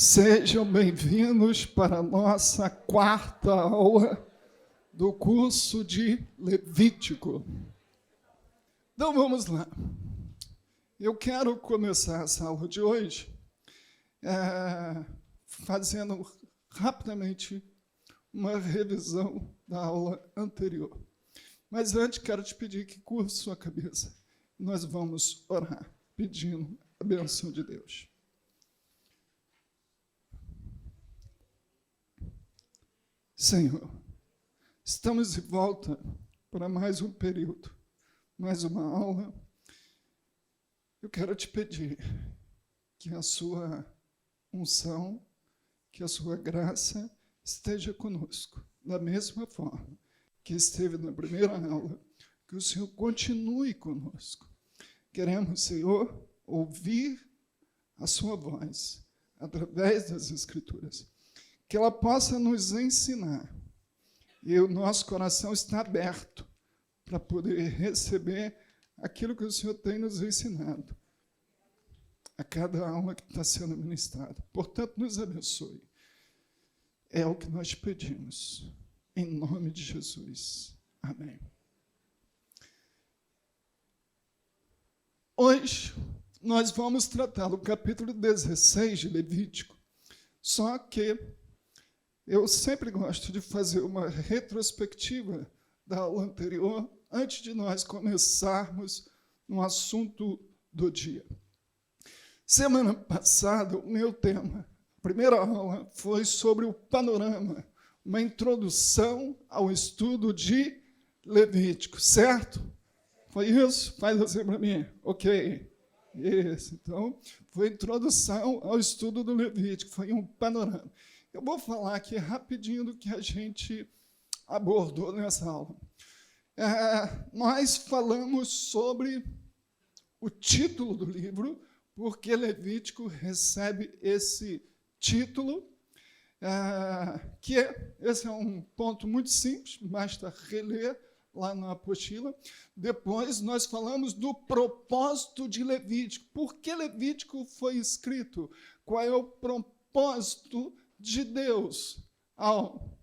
Sejam bem-vindos para a nossa quarta aula do curso de Levítico. Então vamos lá. Eu quero começar essa aula de hoje fazendo rapidamente uma revisão da aula anterior. Mas antes quero te pedir que curva sua cabeça. Nós vamos orar pedindo a bênção de Deus. Senhor, estamos de volta para mais um período, mais uma aula. Eu quero te pedir que a sua unção, que a sua graça esteja conosco, da mesma forma que esteve na primeira aula, que o Senhor continue conosco. Queremos, Senhor, ouvir a sua voz através das Escrituras. Que ela possa nos ensinar. E o nosso coração está aberto para poder receber aquilo que o Senhor tem nos ensinado a cada aula que está sendo ministrada. Portanto, nos abençoe. É o que nós pedimos. Em nome de Jesus. Amém. Hoje, nós vamos tratar do capítulo 16 de Levítico. Só que eu sempre gosto de fazer uma retrospectiva da aula anterior, antes de nós começarmos no assunto do dia. Semana passada, o meu tema, a primeira aula, foi sobre o panorama, uma introdução ao estudo de Levítico, certo? Foi isso? Faz assim para mim. Ok. Isso. Então, foi a introdução ao estudo do Levítico, foi um panorama. Eu vou falar aqui rapidinho do que a gente abordou nessa aula. Nós falamos sobre o título do livro, porque Levítico recebe esse título, esse é um ponto muito simples, basta reler lá na apostila. Depois nós falamos do propósito de Levítico. Por que Levítico foi escrito? Qual é o propósito de Deus ao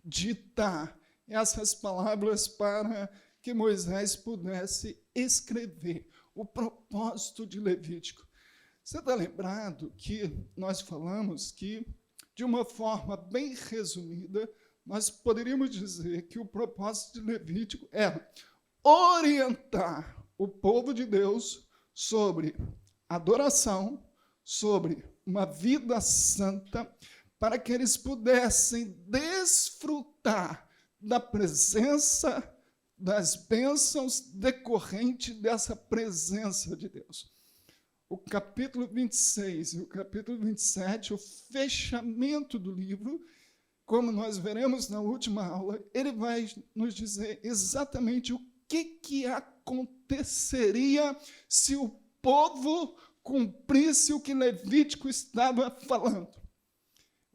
ditar essas palavras para que Moisés pudesse escrever o propósito de Levítico. Você está lembrado que nós falamos que, de uma forma bem resumida, nós poderíamos dizer que o propósito de Levítico era orientar o povo de Deus sobre adoração, sobre uma vida santa, para que eles pudessem desfrutar da presença, das bênçãos decorrentes dessa presença de Deus. O capítulo 26 e o capítulo 27, o fechamento do livro, como nós veremos na última aula, ele vai nos dizer exatamente o que aconteceria se o povo cumprisse o que Levítico estava falando.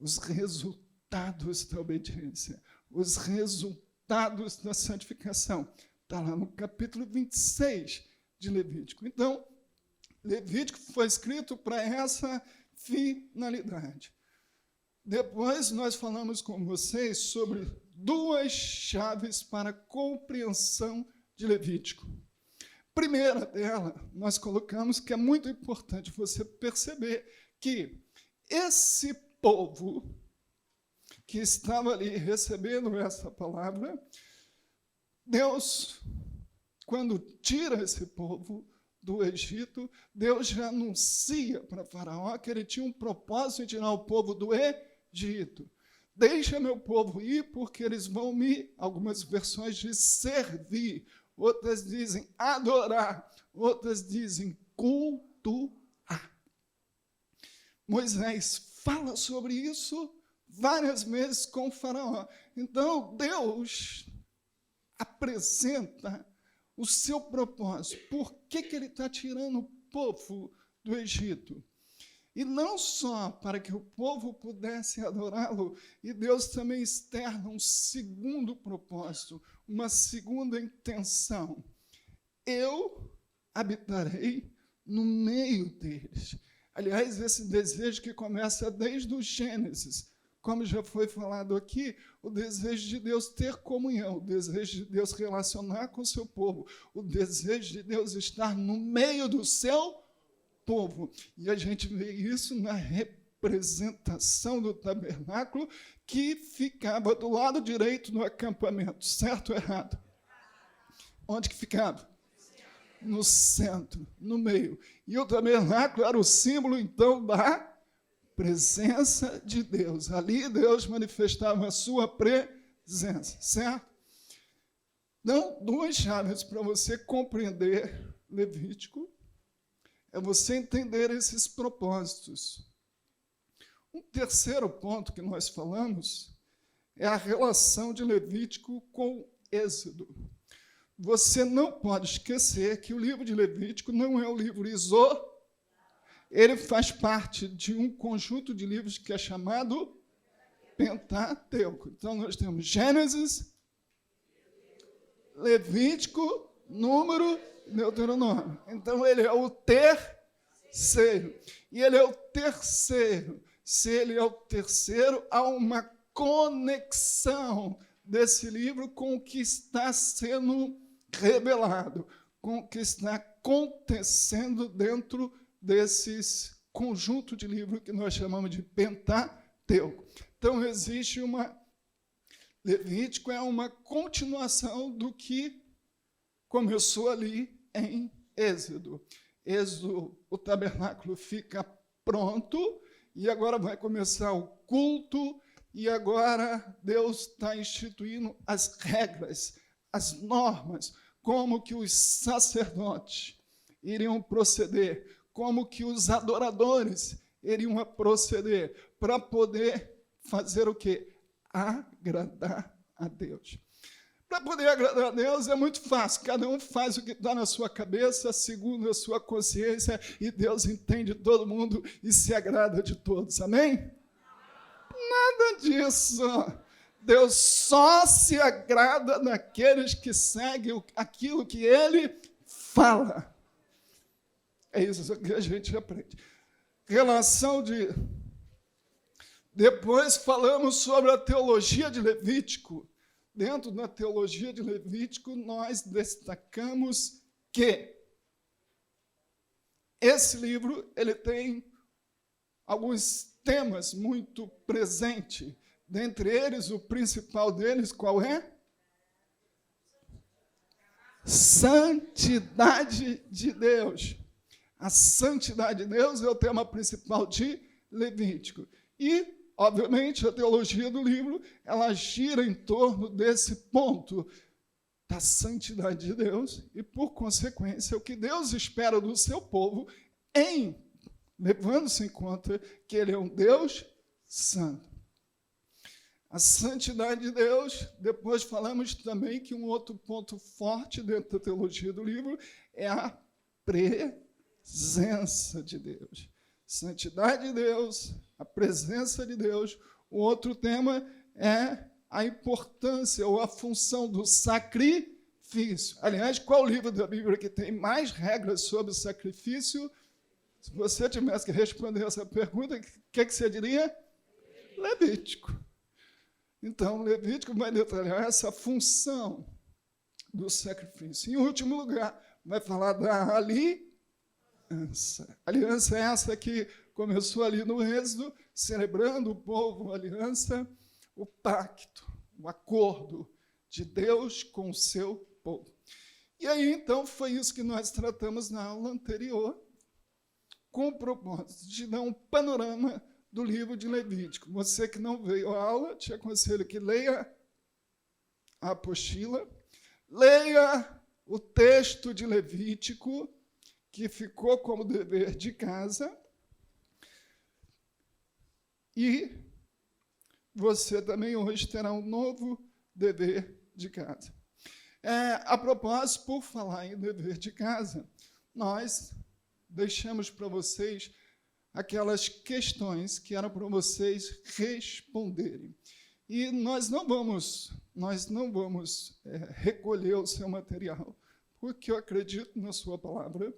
Os resultados da obediência, os resultados da santificação. Está lá no capítulo 26 de Levítico. Então, Levítico foi escrito para essa finalidade. Depois nós falamos com vocês sobre duas chaves para a compreensão de Levítico. Primeira dela, nós colocamos que é muito importante você perceber que esse povo que estava ali recebendo essa palavra, Deus, quando tira esse povo do Egito, Deus já anuncia para Faraó que ele tinha um propósito em tirar o povo do Egito. Deixa meu povo ir, porque eles vão me, algumas versões dizem servir, outras dizem adorar, outras dizem cultuar. Moisés fala sobre isso várias vezes com o Faraó. Então, Deus apresenta o seu propósito. Por que ele está tirando o povo do Egito? E não só para que o povo pudesse adorá-lo, e Deus também externa um segundo propósito, uma segunda intenção. Eu habitarei no meio deles. Aliás, esse desejo que começa desde o Gênesis, como já foi falado aqui, o desejo de Deus ter comunhão, o desejo de Deus relacionar com o seu povo, o desejo de Deus estar no meio do seu povo. E a gente vê isso na representação do tabernáculo, que ficava do lado direito do acampamento, certo ou errado? Onde que ficava? No centro, no meio. E o tabernáculo era o símbolo, então, da presença de Deus. Ali Deus manifestava a sua presença, certo? Então, duas chaves para você compreender Levítico é você entender esses propósitos. Um terceiro ponto que nós falamos é a relação de Levítico com Êxodo. Você não pode esquecer que o livro de Levítico não é um livro isolado. Ele faz parte de um conjunto de livros que é chamado Pentateuco. Então, nós temos Gênesis, Levítico, Número e Deuteronômio. Então, ele é o terceiro. E ele é o terceiro. Se ele é o terceiro, há uma conexão desse livro com o que está sendo revelado, com o que está acontecendo dentro desses conjunto de livros que nós chamamos de Pentateuco. Então, existe uma... Levítico é uma continuação do que começou ali em Êxodo. Êxodo, o tabernáculo fica pronto, e agora vai começar o culto, e agora Deus está instituindo as regras, as normas, como que os sacerdotes iriam proceder, como que os adoradores iriam proceder, para poder fazer o quê? Agradar a Deus. Para poder agradar a Deus é muito fácil, cada um faz o que está na sua cabeça, segundo a sua consciência, e Deus entende todo mundo e se agrada de todos, amém? Nada disso. Deus só se agrada daqueles que seguem aquilo que Ele fala. É isso que a gente aprende. Relação de... Depois falamos sobre a teologia de Levítico. Dentro da teologia de Levítico, nós destacamos que esse livro ele tem alguns temas muito presentes. Dentre eles, o principal deles, qual é? Santidade de Deus. A santidade de Deus é o tema principal de Levítico. E, obviamente, a teologia do livro, ela gira em torno desse ponto da santidade de Deus e, por consequência, o que Deus espera do seu povo, levando-se em conta que Ele é um Deus santo. A santidade de Deus, depois falamos também que um outro ponto forte dentro da teologia do livro é a presença de Deus. Santidade de Deus, a presença de Deus. O outro tema é a importância ou a função do sacrifício. Aliás, qual livro da Bíblia que tem mais regras sobre o sacrifício? Se você tivesse que responder essa pergunta, o que você diria? Levítico. Então, Levítico vai detalhar essa função do sacrifício. Em último lugar, vai falar da aliança. Aliança é essa que começou ali no Êxodo, celebrando o povo, a aliança, o pacto, o acordo de Deus com o seu povo. E aí, então, foi isso que nós tratamos na aula anterior, com o propósito de dar um panorama do livro de Levítico. Você que não veio à aula, te aconselho que leia a apostila, leia o texto de Levítico, que ficou como dever de casa, e você também hoje terá um novo dever de casa. A propósito, por falar em dever de casa, nós deixamos para vocês aquelas questões que eram para vocês responderem. E nós não vamos recolher o seu material, porque eu acredito na sua palavra,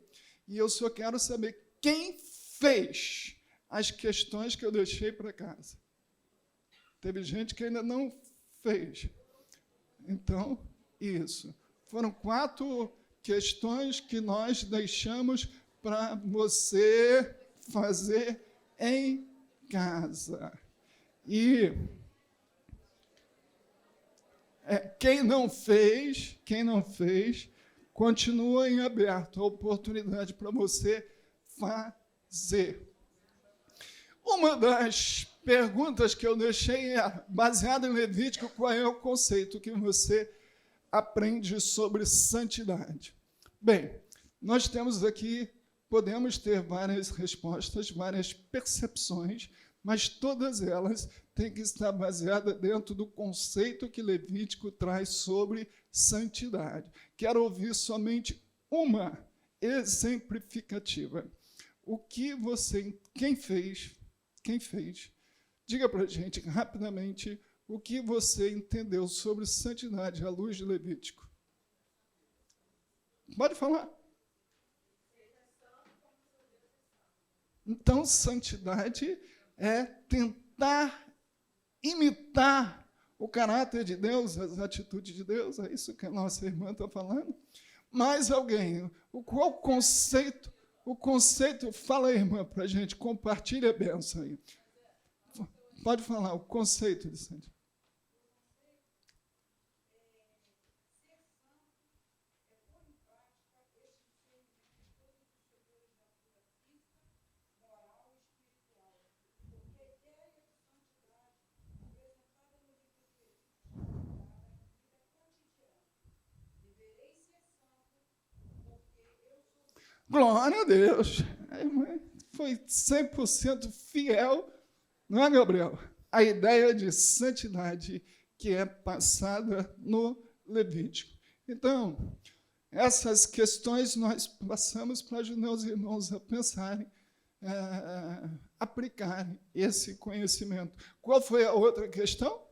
e eu só quero saber quem fez as questões que eu deixei para casa? Teve gente que ainda não fez. Então, isso. Foram 4 questões que nós deixamos para você fazer em casa. E quem não fez, continua em aberto a oportunidade para você fazer. Uma das perguntas que eu deixei é, baseada em Levítico, qual é o conceito que você aprende sobre santidade? Bem, nós temos aqui, podemos ter várias respostas, várias percepções, mas todas elas têm que estar baseadas dentro do conceito que Levítico traz sobre santidade. Quero ouvir somente uma exemplificativa. Quem fez, diga para a gente rapidamente o que você entendeu sobre santidade à luz de Levítico. Pode falar. Então, santidade é tentar imitar o caráter de Deus, as atitudes de Deus, é isso que a nossa irmã está falando. Mais alguém, qual o conceito? O conceito, fala aí, irmã, para a gente, compartilha a bênção aí. Pode falar, o conceito de santidade. Glória a Deus. A irmã foi 100% fiel, não é, Gabriel? A ideia de santidade que é passada no Levítico. Então, essas questões nós passamos para os meus irmãos a pensarem, aplicarem esse conhecimento. Qual foi a outra questão?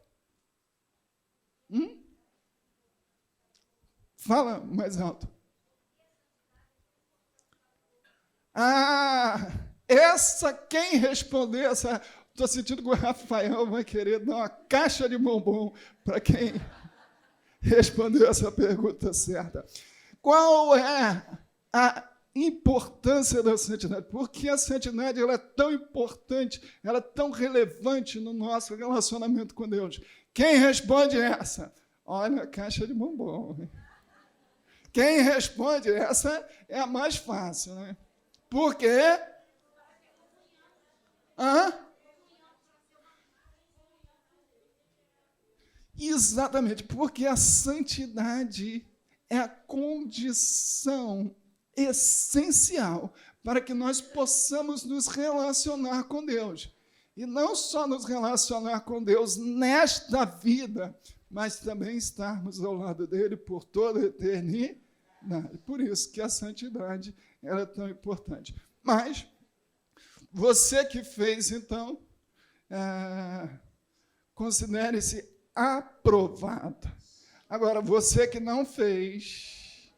Fala mais alto. Quem responder essa... Estou sentindo que o Rafael vai querer dar uma caixa de bombom para quem respondeu essa pergunta certa. Qual é a importância da santidade? Por que a santidade ela é tão importante, ela é tão relevante no nosso relacionamento com Deus? Quem responde essa? Olha, a caixa de bombom. Quem responde essa é a mais fácil, né? Por quê? Exatamente, porque a santidade é a condição essencial para que nós possamos nos relacionar com Deus. E não só nos relacionar com Deus nesta vida, mas também estarmos ao lado dele por toda a eternidade. Por isso que a santidade ela é tão importante. Mas, você que fez, então, considere-se aprovado. Agora, você que não fez,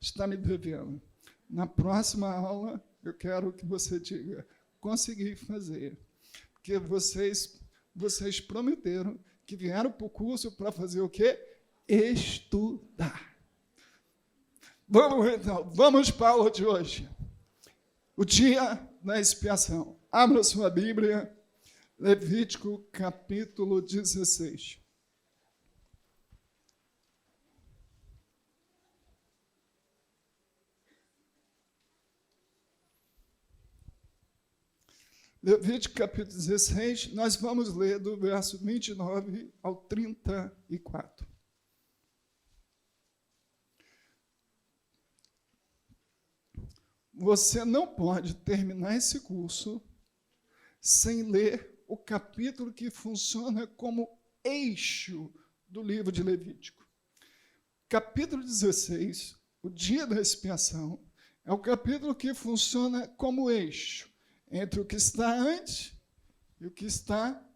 está me devendo. Na próxima aula, eu quero que você diga, consegui fazer. Porque vocês prometeram que vieram para o curso para fazer o quê? Estudar. Vamos para a aula de hoje. O dia da expiação. Abra sua Bíblia, Levítico, capítulo 16. Levítico, capítulo 16, nós vamos ler do verso 29 ao 34. Você não pode terminar esse curso sem ler o capítulo que funciona como eixo do livro de Levítico. Capítulo 16, o dia da expiação, é o capítulo que funciona como eixo entre o que está antes e o que está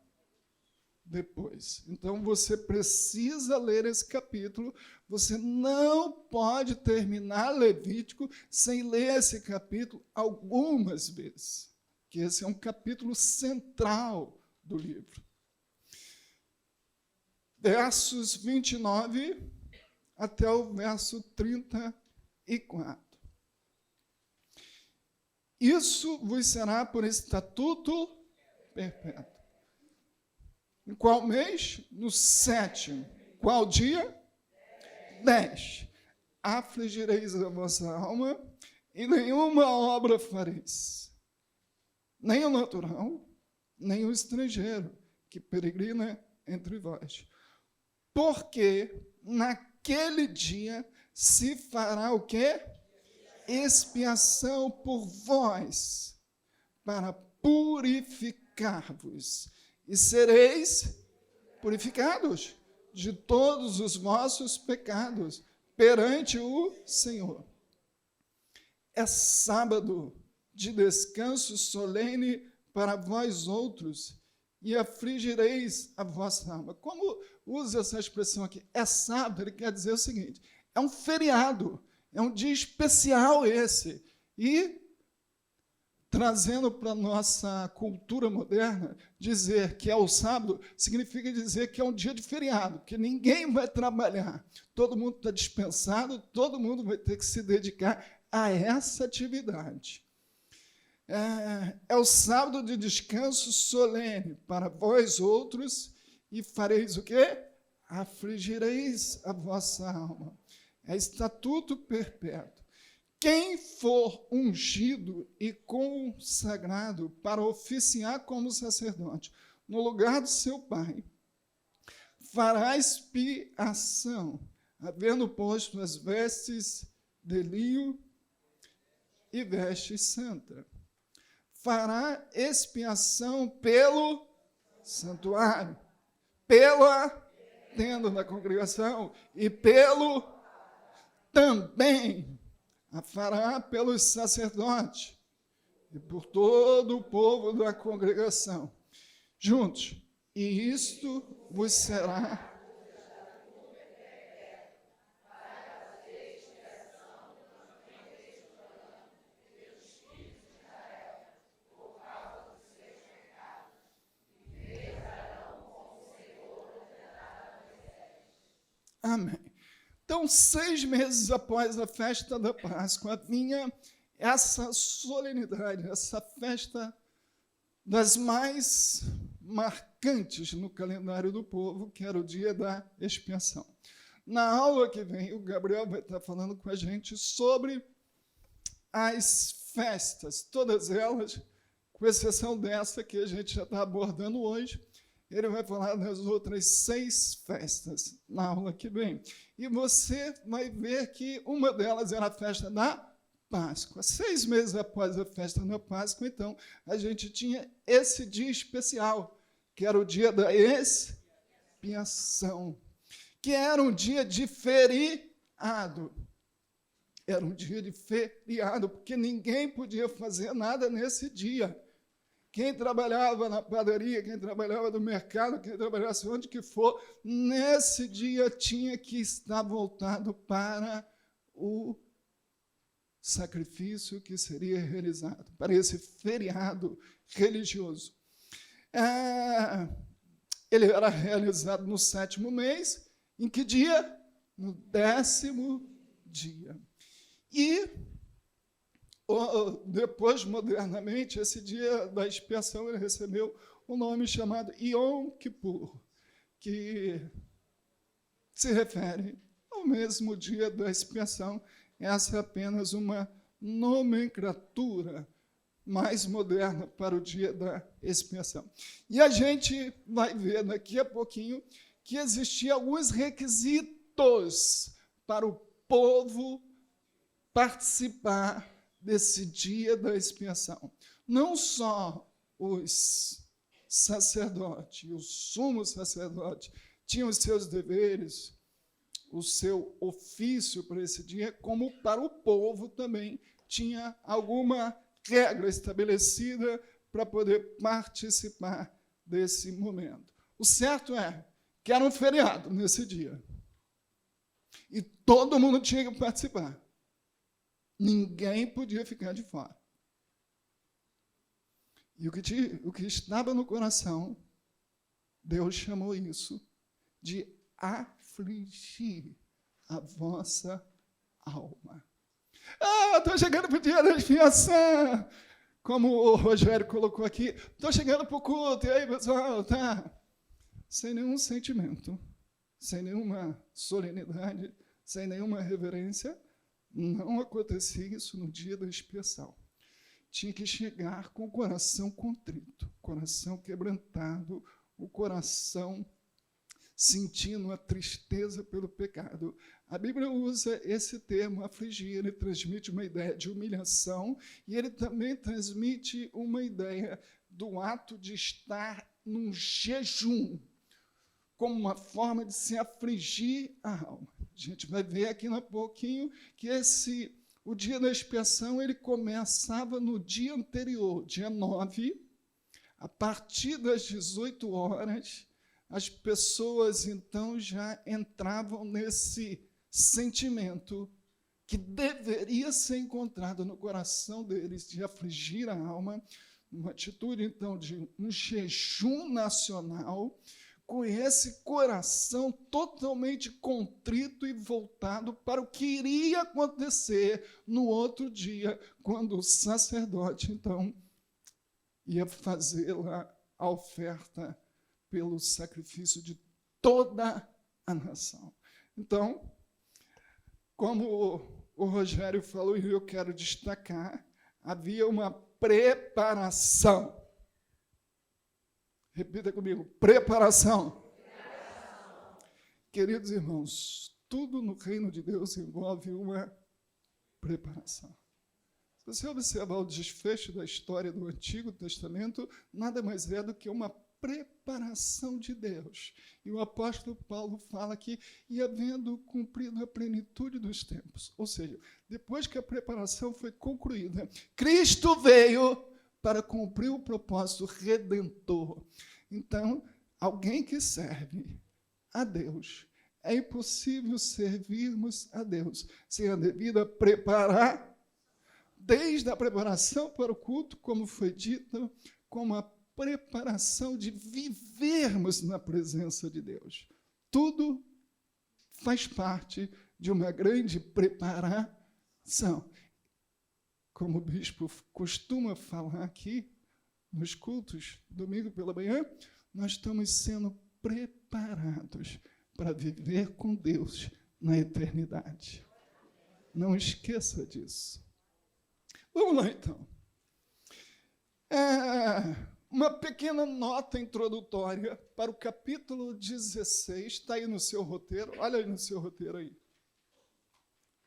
depois. Então, você precisa ler esse capítulo. Você não pode terminar Levítico sem ler esse capítulo algumas vezes, que esse é um capítulo central do livro. Versos 29 até o verso 34. Isso vos será por estatuto perpétuo. Em qual mês? No 7º. Qual dia? 10. Afligireis a vossa alma e nenhuma obra fareis. Nem o natural, nem o estrangeiro que peregrina entre vós. Porque naquele dia se fará o quê? Expiação por vós, para purificar-vos. E sereis purificados de todos os vossos pecados perante o Senhor. É sábado de descanso solene para vós outros, e afligireis a vossa alma. Como usa essa expressão aqui? É sábado, ele quer dizer o seguinte, é um feriado, é um dia especial esse. E, trazendo para a nossa cultura moderna, dizer que é o sábado significa dizer que é um dia de feriado, que ninguém vai trabalhar, todo mundo está dispensado, todo mundo vai ter que se dedicar a essa atividade. É o sábado de descanso solene para vós outros, e fareis o quê? Afligireis a vossa alma. É estatuto perpétuo. Quem for ungido e consagrado para oficiar como sacerdote no lugar do seu pai, fará expiação, havendo posto as vestes de linho e vestes santa. Fará expiação pelo santuário, pela tenda da congregação e pelo também a fará pelos sacerdotes e por todo o povo da congregação, juntos. E isto vos será Amém. Então, 6 meses após a festa da Páscoa, vinha essa solenidade, essa festa das mais marcantes no calendário do povo, que era o dia da expiação. Na aula que vem, o Gabriel vai estar falando com a gente sobre as festas, todas elas, com exceção dessa que a gente já está abordando hoje. Ele vai falar das outras 6 festas na aula que vem. E você vai ver que uma delas era a festa da Páscoa. 6 meses após a festa da Páscoa, então, a gente tinha esse dia especial, que era o dia da expiação, que era um dia de feriado. Era um dia de feriado, porque ninguém podia fazer nada nesse dia. Quem trabalhava na padaria, quem trabalhava no mercado, quem trabalhasse onde que for, nesse dia tinha que estar voltado para o sacrifício que seria realizado, para esse feriado religioso. Ele era realizado no 7º mês. Em que dia? No 10º dia. E depois, modernamente, esse dia da expiação ele recebeu um nome chamado Yom Kippur, que se refere ao mesmo dia da expiação. Essa é apenas uma nomenclatura mais moderna para o dia da expiação. E a gente vai ver daqui a pouquinho que existiam alguns requisitos para o povo participar desse dia da expiação. Não só os sacerdotes, o sumo sacerdote, tinham os seus deveres, o seu ofício para esse dia, como para o povo também tinha alguma regra estabelecida para poder participar desse momento. O certo é que era um feriado nesse dia. E todo mundo tinha que participar. Ninguém podia ficar de fora. E o que estava no coração, Deus chamou isso de afligir a vossa alma. Estou chegando para o dia da expiação, como o Rogério colocou aqui. Estou chegando para o culto, e aí, pessoal, tá? Sem nenhum sentimento, sem nenhuma solenidade, sem nenhuma reverência. Não acontecia isso no dia da expiação. Tinha que chegar com o coração contrito, coração quebrantado, o coração sentindo a tristeza pelo pecado. A Bíblia usa esse termo, afligir, ele transmite uma ideia de humilhação e ele também transmite uma ideia do ato de estar num jejum, como uma forma de se afligir a alma. A gente vai ver aqui um pouquinho que o dia da expiação ele começava no dia anterior, dia 9, a partir das 18 horas, as pessoas então já entravam nesse sentimento que deveria ser encontrado no coração deles de afligir a alma, uma atitude então de um jejum nacional, com esse coração totalmente contrito e voltado para o que iria acontecer no outro dia, quando o sacerdote, então, ia fazer lá a oferta pelo sacrifício de toda a nação. Então, como o Rogério falou, e eu quero destacar, havia uma preparação. Repita comigo, preparação. Queridos irmãos, tudo no reino de Deus envolve uma preparação. Se você observar o desfecho da história do Antigo Testamento, nada mais é do que uma preparação de Deus. E o apóstolo Paulo fala que, e havendo cumprido a plenitude dos tempos, ou seja, depois que a preparação foi concluída, Cristo veio para cumprir o propósito redentor. Então, alguém que serve a Deus, é impossível servirmos a Deus sem a devida preparação, desde a preparação para o culto, como foi dito, como a preparação de vivermos na presença de Deus. Tudo faz parte de uma grande preparação. Como o bispo costuma falar aqui, nos cultos, domingo pela manhã, nós estamos sendo preparados para viver com Deus na eternidade. Não esqueça disso. Vamos lá, então. Uma pequena nota introdutória para o capítulo 16, está aí no seu roteiro, olha aí no seu roteiro aí.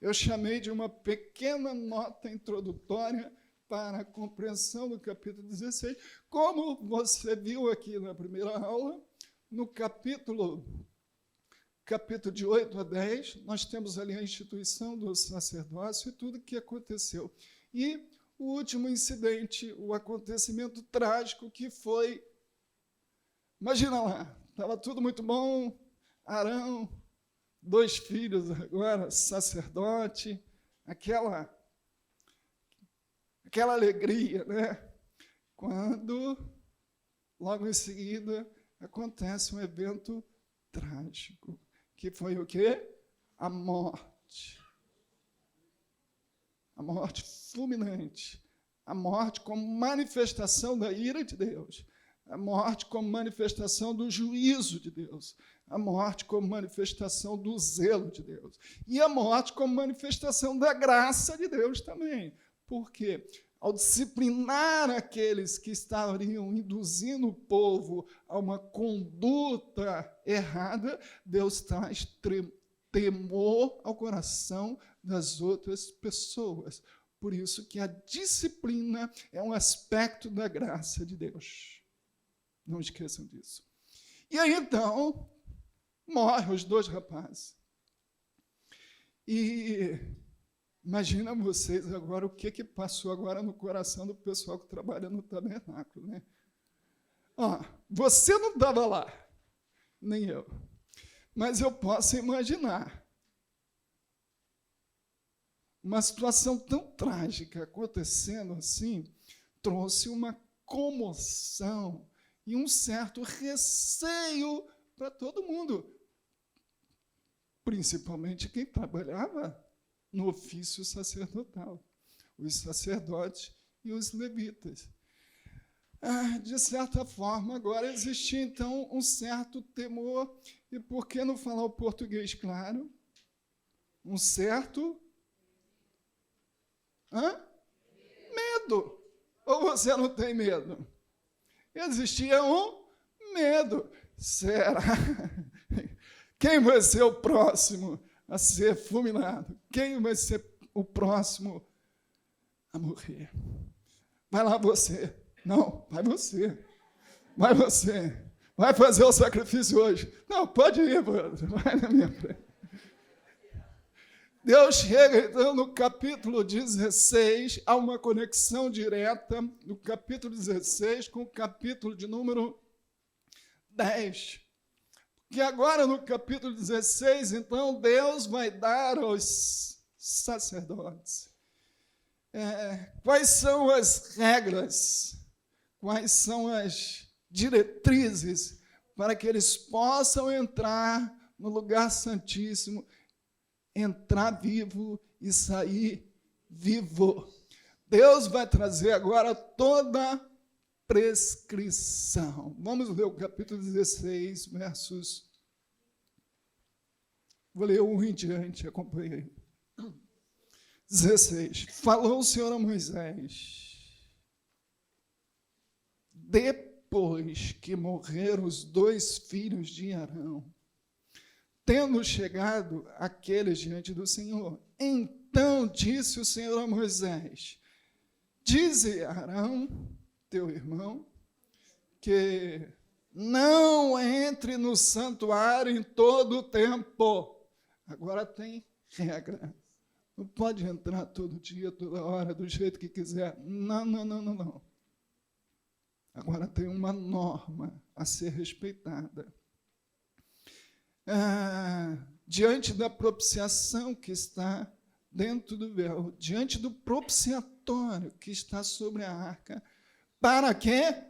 Eu chamei de uma pequena nota introdutória para a compreensão do capítulo 16. Como você viu aqui na primeira aula, no capítulo de 8 a 10, nós temos ali a instituição do sacerdócio e tudo o que aconteceu. E o último incidente, o acontecimento trágico que foi, imagina lá, estava tudo muito bom, Arão, 2 filhos agora, sacerdote, aquela alegria, né? Quando, logo em seguida, acontece um evento trágico, que foi o quê? A morte. A morte fulminante. A morte como manifestação da ira de Deus. A morte como manifestação do juízo de Deus. A morte como manifestação do zelo de Deus. E a morte como manifestação da graça de Deus também. Por quê? Ao disciplinar aqueles que estariam induzindo o povo a uma conduta errada, Deus traz temor ao coração das outras pessoas. Por isso que a disciplina é um aspecto da graça de Deus. Não esqueçam disso. E aí, então, morrem os 2 rapazes. E imagina vocês agora o que passou agora no coração do pessoal que trabalha no tabernáculo, né? Você não estava lá. nem eu. Mas eu posso imaginar uma situação tão trágica acontecendo assim, trouxe uma comoção e um certo receio para todo mundo, principalmente quem trabalhava no ofício sacerdotal, os sacerdotes e os levitas. De certa forma, agora existia, então, um certo temor, e por que não falar o português claro? Um certo medo. Ou você não tem medo? Existia um medo. Será? Quem vai ser o próximo a ser fulminado? Quem vai ser o próximo a morrer? Vai lá você. Não, vai você. Vai você. Vai fazer o sacrifício hoje. Não, pode ir, mano. Vai na minha frente. Deus chega, então, no capítulo 16, há uma conexão direta no capítulo 16 com o capítulo de número 10. Que agora, no capítulo 16, então, Deus vai dar aos sacerdotes quais são as regras, quais são as diretrizes para que eles possam entrar no lugar santíssimo, entrar vivo e sair vivo. Deus vai trazer agora toda a prescrição. Vamos ler o capítulo 16, versos... Vou ler 1 em diante, acompanhe aí. 16. Falou o Senhor a Moisés: depois que morreram os 2 filhos de Arão, tendo chegado aqueles diante do Senhor, então disse o Senhor a Moisés: dize a Arão, teu irmão, que não entre no santuário em todo o tempo. Agora tem regra. Não pode entrar todo dia, toda hora, do jeito que quiser. Não. Agora tem uma norma a ser respeitada. Diante da propiciação que está dentro do véu, diante do propiciatório que está sobre a arca, para quê?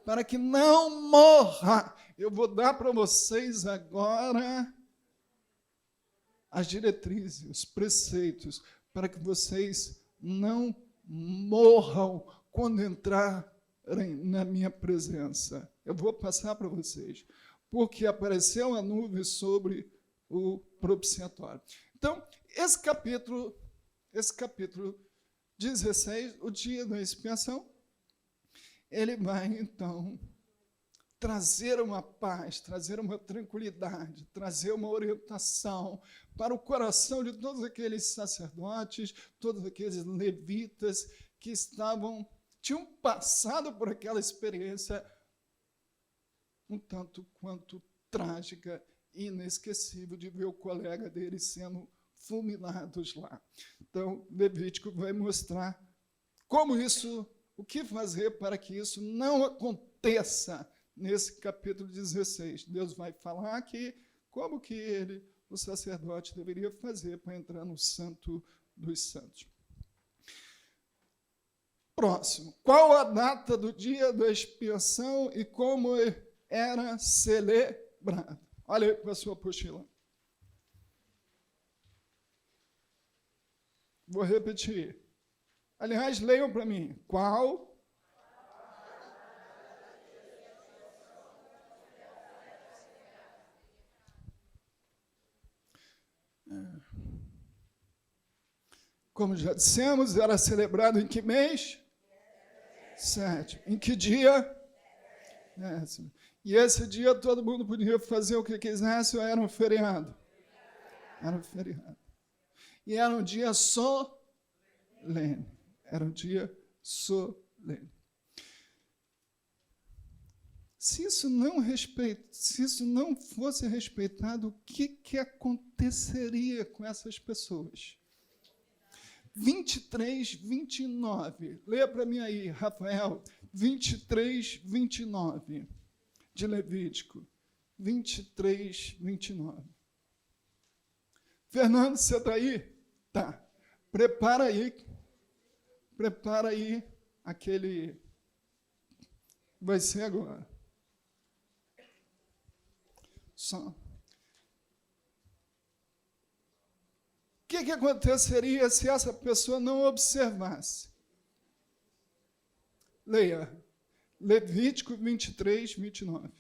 Para que não morra. Eu vou dar para vocês agora as diretrizes, os preceitos, para que vocês não morram quando entrarem na minha presença. Eu vou passar para vocês, porque apareceu a nuvem sobre o propiciatório. Então, esse capítulo 16, o dia da expiação, ele vai, então, trazer uma paz, trazer uma tranquilidade, trazer uma orientação para o coração de todos aqueles sacerdotes, todos aqueles levitas que tinham passado por aquela experiência um tanto quanto trágica e inesquecível de ver o colega deles sendo fulminados lá. Então, Levítico vai mostrar o que fazer para que isso não aconteça nesse capítulo 16. Deus vai falar aqui como que o sacerdote, deveria fazer para entrar no Santo dos Santos. Próximo. Qual a data do dia da expiação e como era celebrado? Olha aí para a sua apostila. Vou repetir. Aliás, leiam para mim. Qual? Como já dissemos, era celebrado em que mês? 7. Em que dia? 10. E esse dia todo mundo podia fazer o que quisesse ou era um feriado? Era um feriado. E era um dia solene. Era um dia solene. Se isso não fosse respeitado, o que aconteceria com essas pessoas? 23, 29. Leia para mim aí, Rafael. 23, 29 de Levítico. 23, 29. Fernando, você está aí? Tá. Prepara aí aquele... Vai ser agora. Só. O que aconteceria se essa pessoa não observasse? Leia. Levítico 23, 29.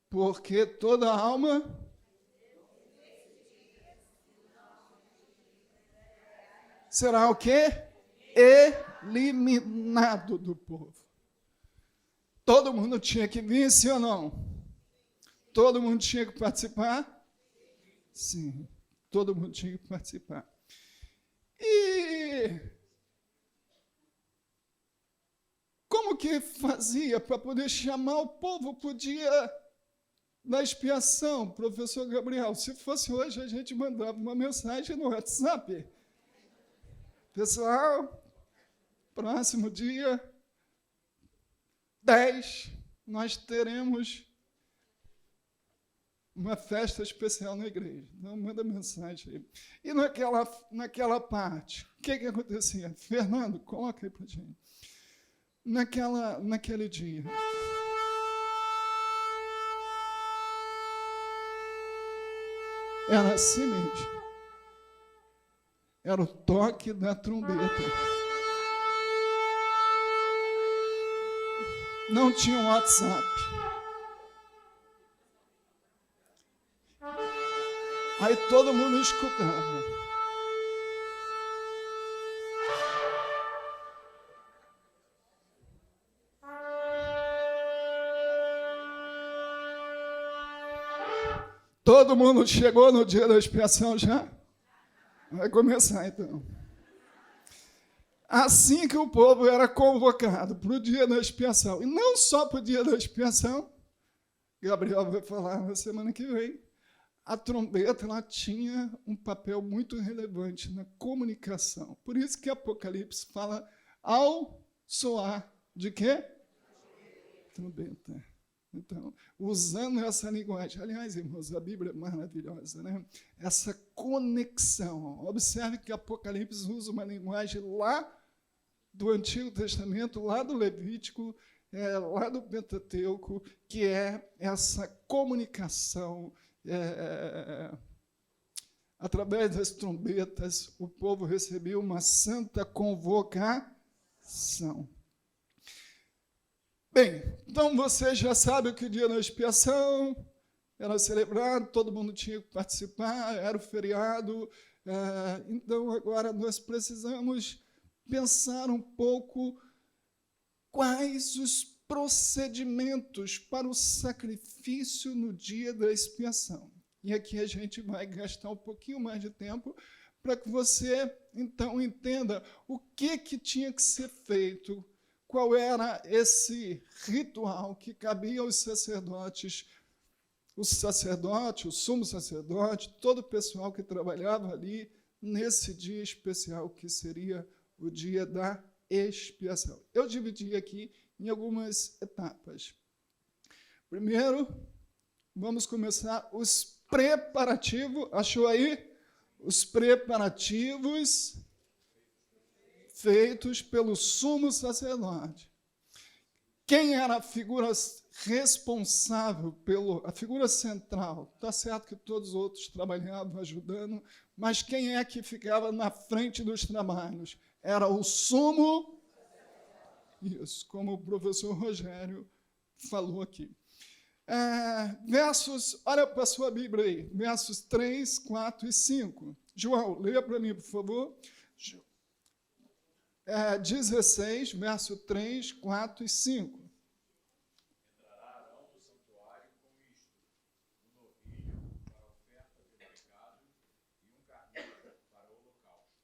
Porque toda alma será o quê? Eliminado do povo. Todo mundo tinha que vir, sim ou não? Todo mundo tinha que participar? Sim, todo mundo tinha que participar. E como que fazia para poder chamar o povo para o dia da expiação, professor Gabriel? Se fosse hoje, a gente mandava uma mensagem no WhatsApp. Pessoal, próximo dia 10, nós teremos uma festa especial na igreja. Então, manda mensagem aí. E naquela parte, o que acontecia? Fernando, coloca aí para a gente. Naquele dia. Era assim mesmo. Era o toque da trombeta. Não tinha um WhatsApp. Aí todo mundo escutava. Todo mundo chegou no dia da expiação já? Vai começar, então. Assim que o povo era convocado para o dia da expiação, e não só para o dia da expiação, Gabriel vai falar na semana que vem, a trombeta ela tinha um papel muito relevante na comunicação. Por isso que Apocalipse fala ao soar de quê? Trombeta. Então, usando essa linguagem, aliás, irmãos, a Bíblia é maravilhosa, né? Essa conexão. Observe que Apocalipse usa uma linguagem lá do Antigo Testamento, lá do Levítico, lá do Pentateuco, que é essa comunicação. Através das trombetas, o povo recebeu uma santa convocação. Bem, então você já sabe que o dia da expiação era celebrado, todo mundo tinha que participar, era o feriado. Então, agora nós precisamos pensar um pouco quais os procedimentos para o sacrifício no dia da expiação. E aqui a gente vai gastar um pouquinho mais de tempo para que você, então, entenda o que tinha que ser feito, qual era esse ritual que cabia aos sacerdotes, o sumo sacerdote, todo o pessoal que trabalhava ali nesse dia especial, que seria o dia da expiação. Eu dividi aqui em algumas etapas. Primeiro, vamos começar os preparativos. Achou aí? Os preparativos feitos pelo sumo sacerdote. Quem era a figura responsável, a figura central? Está certo que todos os outros trabalhavam, ajudando, mas quem é que ficava na frente dos trabalhos? Era o sumo. Isso, como o professor Rogério falou aqui. Olha para a sua Bíblia aí, versos 3, 4 e 5. João, leia para mim, por favor. 16, verso 3, 4 e 5. Entrará Arão no santuário com isto: um novilho para oferta pelo pecado e um carneiro para o holocausto.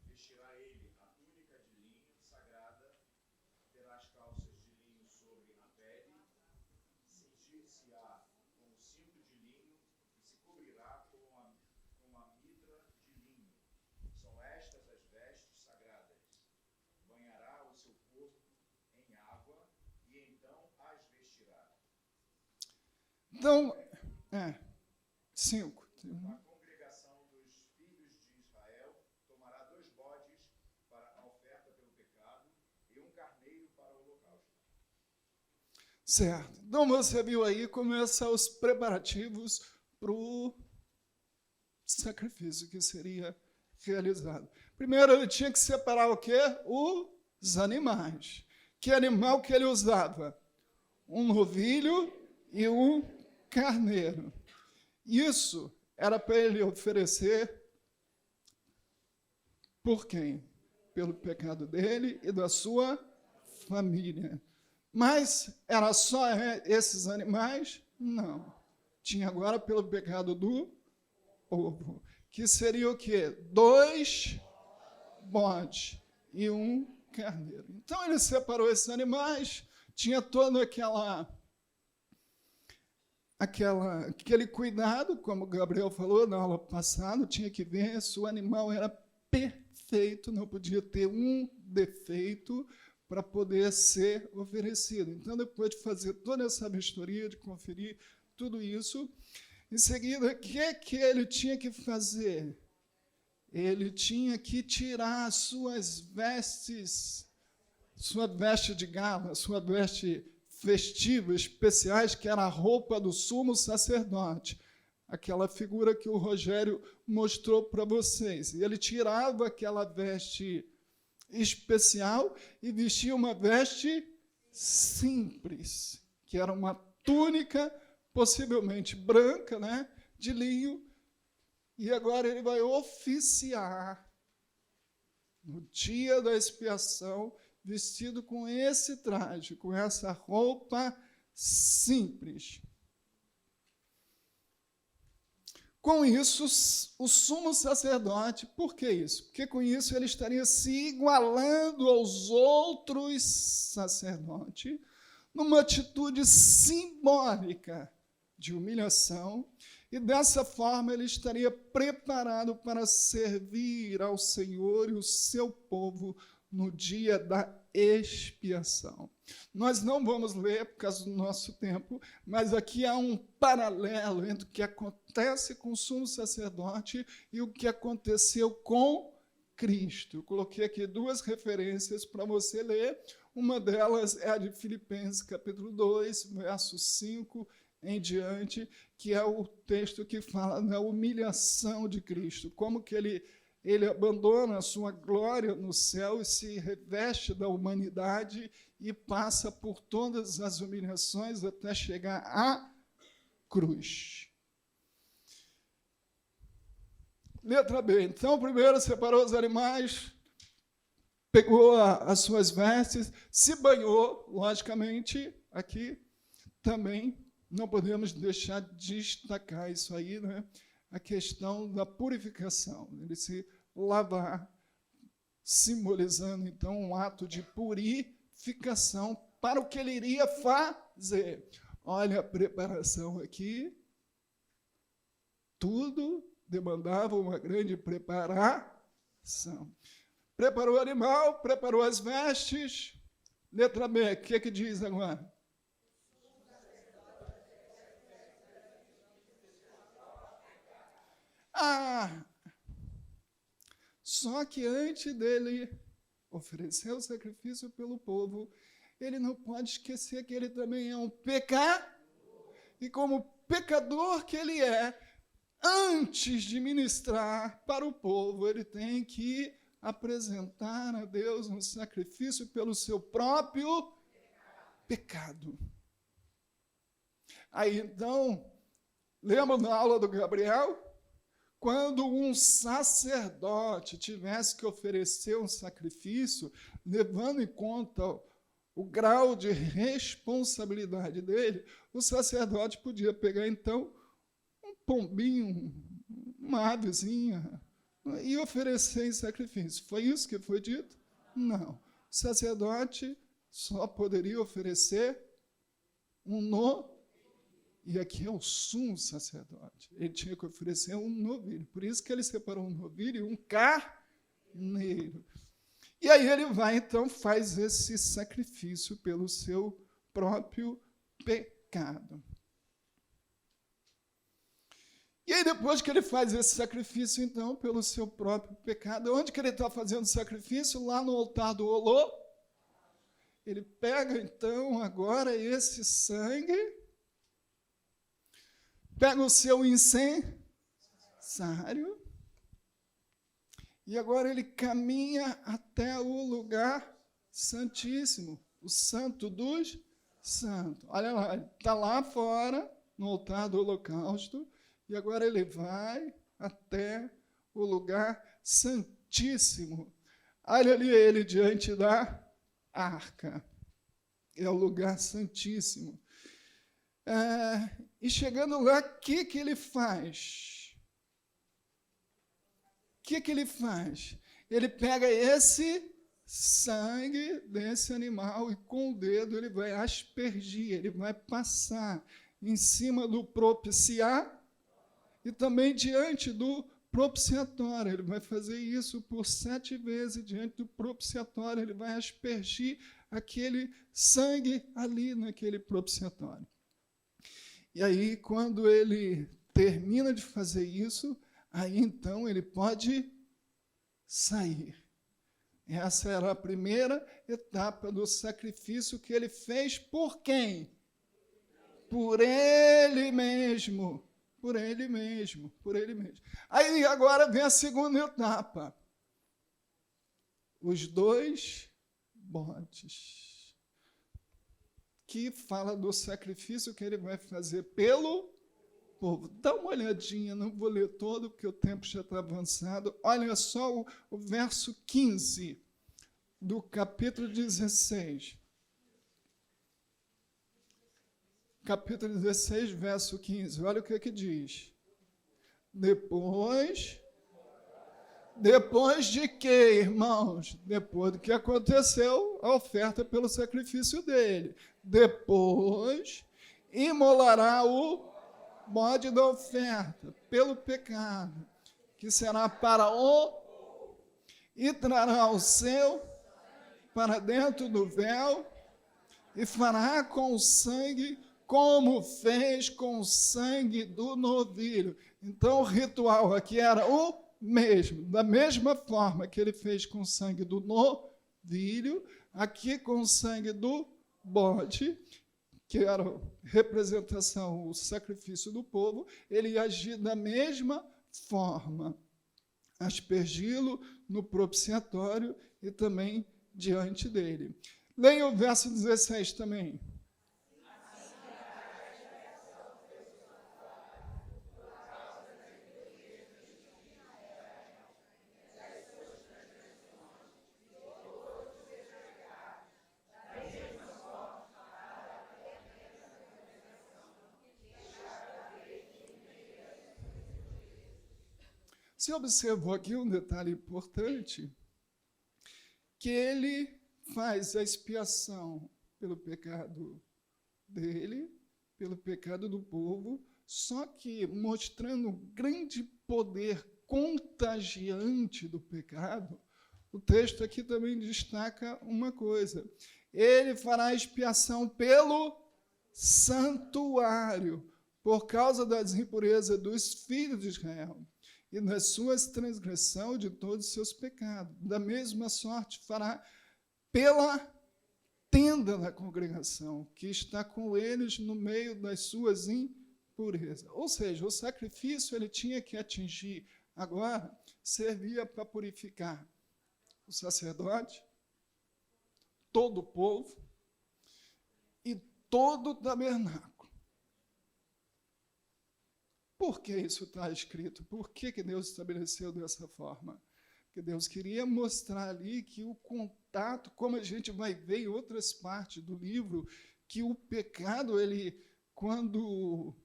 Vestirá ele a túnica de linho sagrada, terá as calças de linho sobre a pele, cingir-se-á com o cinto de linho e se cobrirá com a Então, 5. A congregação dos filhos de Israel tomará 2 bodes para a oferta pelo pecado e um carneiro para o holocausto. Certo. Então você viu aí começam os preparativos para o sacrifício que seria realizado. Primeiro ele tinha que separar o quê? Os animais. Que animal que ele usava? Um novilho e um carneiro. Isso era para ele oferecer por quem? Pelo pecado dele e da sua família. Mas era só esses animais? Não. Tinha agora pelo pecado do povo. Que seria o quê? 2 bodes e um carneiro. Então ele separou esses animais, tinha todo aquele cuidado, como o Gabriel falou na aula passada, tinha que ver se o animal era perfeito, não podia ter um defeito para poder ser oferecido. Então, depois de fazer toda essa vistoria, de conferir tudo isso, em seguida, o que ele tinha que fazer? Ele tinha que tirar suas vestes, sua veste de gala, sua veste festiva, especiais, que era a roupa do sumo sacerdote, aquela figura que o Rogério mostrou para vocês. E ele tirava aquela veste especial e vestia uma veste simples, que era uma túnica, possivelmente branca, né, de linho, e agora ele vai oficiar no dia da expiação, vestido com esse traje, com essa roupa simples. Com isso, o sumo sacerdote, por que isso? Porque com isso ele estaria se igualando aos outros sacerdotes, numa atitude simbólica de humilhação, e dessa forma ele estaria preparado para servir ao Senhor e o seu povo no dia da expiação. Nós não vamos ler por causa do nosso tempo, mas aqui há um paralelo entre o que acontece com o sumo sacerdote e o que aconteceu com Cristo. Eu coloquei aqui 2 referências para você ler. Uma delas é a de Filipenses, capítulo 2, verso 5 em diante, que é o texto que fala da humilhação de Cristo, como que ele abandona a sua glória no céu e se reveste da humanidade e passa por todas as humilhações até chegar à cruz. Letra B. Então, primeiro separou os animais, pegou as suas vestes, se banhou, logicamente, aqui também não podemos deixar de destacar isso aí, né? A questão da purificação, ele se lavar, simbolizando, então, um ato de purificação para o que ele iria fazer. Olha a preparação aqui, tudo demandava uma grande preparação. Preparou o animal, preparou as vestes. Letra B, o que diz agora? Só que antes dele oferecer o sacrifício pelo povo, ele não pode esquecer que ele também é um pecador. E como pecador que ele é, antes de ministrar para o povo, ele tem que apresentar a Deus um sacrifício pelo seu próprio pecado. Aí, então, lembra da aula do Gabriel? Quando um sacerdote tivesse que oferecer um sacrifício, levando em conta o grau de responsabilidade dele, o sacerdote podia pegar, então, um pombinho, uma avezinha, e oferecer em sacrifício. Foi isso que foi dito? Não. O sacerdote só poderia oferecer um novilho. E aqui é o sumo sacerdote. Ele tinha que oferecer um novilho. Por isso que ele separou um novilho e um carneiro. E aí ele vai, então, faz esse sacrifício pelo seu próprio pecado. E aí, depois que ele faz esse sacrifício, então, pelo seu próprio pecado, onde que ele está fazendo o sacrifício? Lá no altar do holocausto. Ele pega, então, agora esse sangue, pega o seu incensário, e agora ele caminha até o lugar santíssimo, o Santo dos Santos. Olha lá, ele está lá fora, no altar do holocausto, e agora ele vai até o lugar santíssimo. Olha ali ele diante da arca. É o lugar santíssimo. E chegando lá, o que ele faz? O que ele faz? Ele pega esse sangue desse animal e com o dedo ele vai aspergir, ele vai passar em cima do propiciar e também diante do propiciatório. Ele vai fazer isso por 7 vezes diante do propiciatório. Ele vai aspergir aquele sangue ali naquele propiciatório. E aí, quando ele termina de fazer isso, aí então ele pode sair. Essa era a primeira etapa do sacrifício que ele fez por quem? Por ele mesmo. Por ele mesmo, por ele mesmo. Aí agora vem a segunda etapa. Os 2 bodes, que fala do sacrifício que ele vai fazer pelo povo. Dá uma olhadinha, não vou ler todo, porque o tempo já está avançado. Olha só o verso 15 do capítulo 16. Capítulo 16, verso 15. Olha o que diz. Depois de que, irmãos? Depois do que aconteceu, a oferta pelo sacrifício dele. Depois, imolará o bode da oferta pelo pecado, que será para e trará o seu para dentro do véu e fará com o sangue como fez com o sangue do novilho. Então, o ritual aqui era o mesmo, da mesma forma que ele fez com o sangue do novilho, aqui com o sangue do bode, que era a representação, o sacrifício do povo, ele ia agir da mesma forma, aspergi-lo no propiciatório e também diante dele. Leia o verso 16 também. Você observou aqui um detalhe importante, que ele faz a expiação pelo pecado dele, pelo pecado do povo, só que mostrando o grande poder contagiante do pecado, o texto aqui também destaca uma coisa. Ele fará expiação pelo santuário, por causa das impurezas dos filhos de Israel e das suas transgressões de todos os seus pecados. Da mesma sorte fará pela tenda da congregação, que está com eles no meio das suas impurezas. Ou seja, o sacrifício ele tinha que atingir, agora servia para purificar o sacerdote, todo o povo e todo o tabernáculo. Por que isso está escrito? Por que Deus estabeleceu dessa forma? Porque Deus queria mostrar ali que o contato, como a gente vai ver em outras partes do livro, que o pecado, ele, quando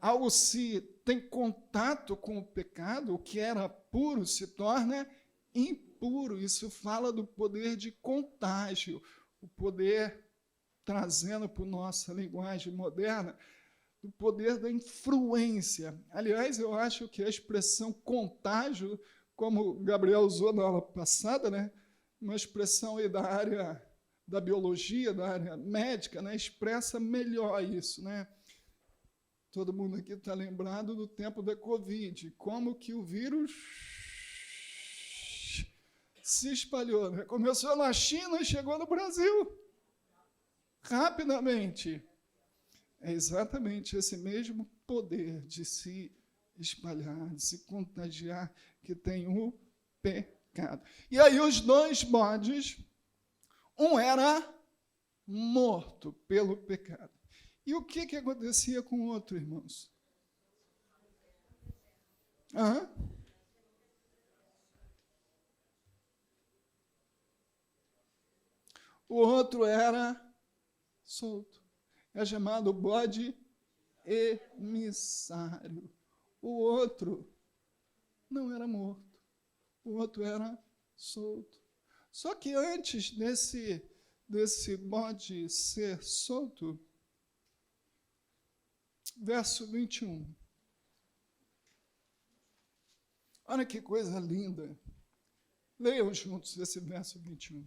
algo se tem contato com o pecado, o que era puro se torna impuro. Isso fala do poder de contágio, o poder, trazendo para a nossa linguagem moderna, o poder da influência. Aliás, eu acho que a expressão contágio, como o Gabriel usou na aula passada, né, uma expressão aí da área da biologia, da área médica, né, expressa melhor isso, né? Todo mundo aqui está lembrado do tempo da Covid, como que o vírus se espalhou, né? Começou na China e chegou no Brasil, rapidamente. É exatamente esse mesmo poder de se espalhar, de se contagiar, que tem o pecado. E aí os dois bodes, um era morto pelo pecado. E o que acontecia com o outro, irmãos? O outro era solto. É chamado bode emissário. O outro não era morto. O outro era solto. Só que antes desse bode ser solto, verso 21. Olha que coisa linda. Leiam juntos esse verso 21.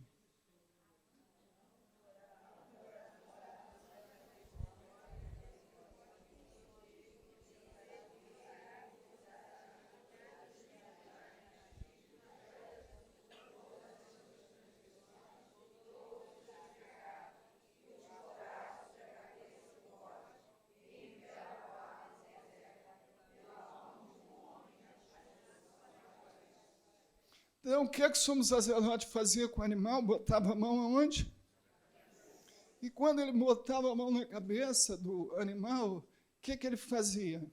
Então, o que o sumo sacerdote fazia com o animal? Botava a mão aonde? E quando ele botava a mão na cabeça do animal, o que ele fazia?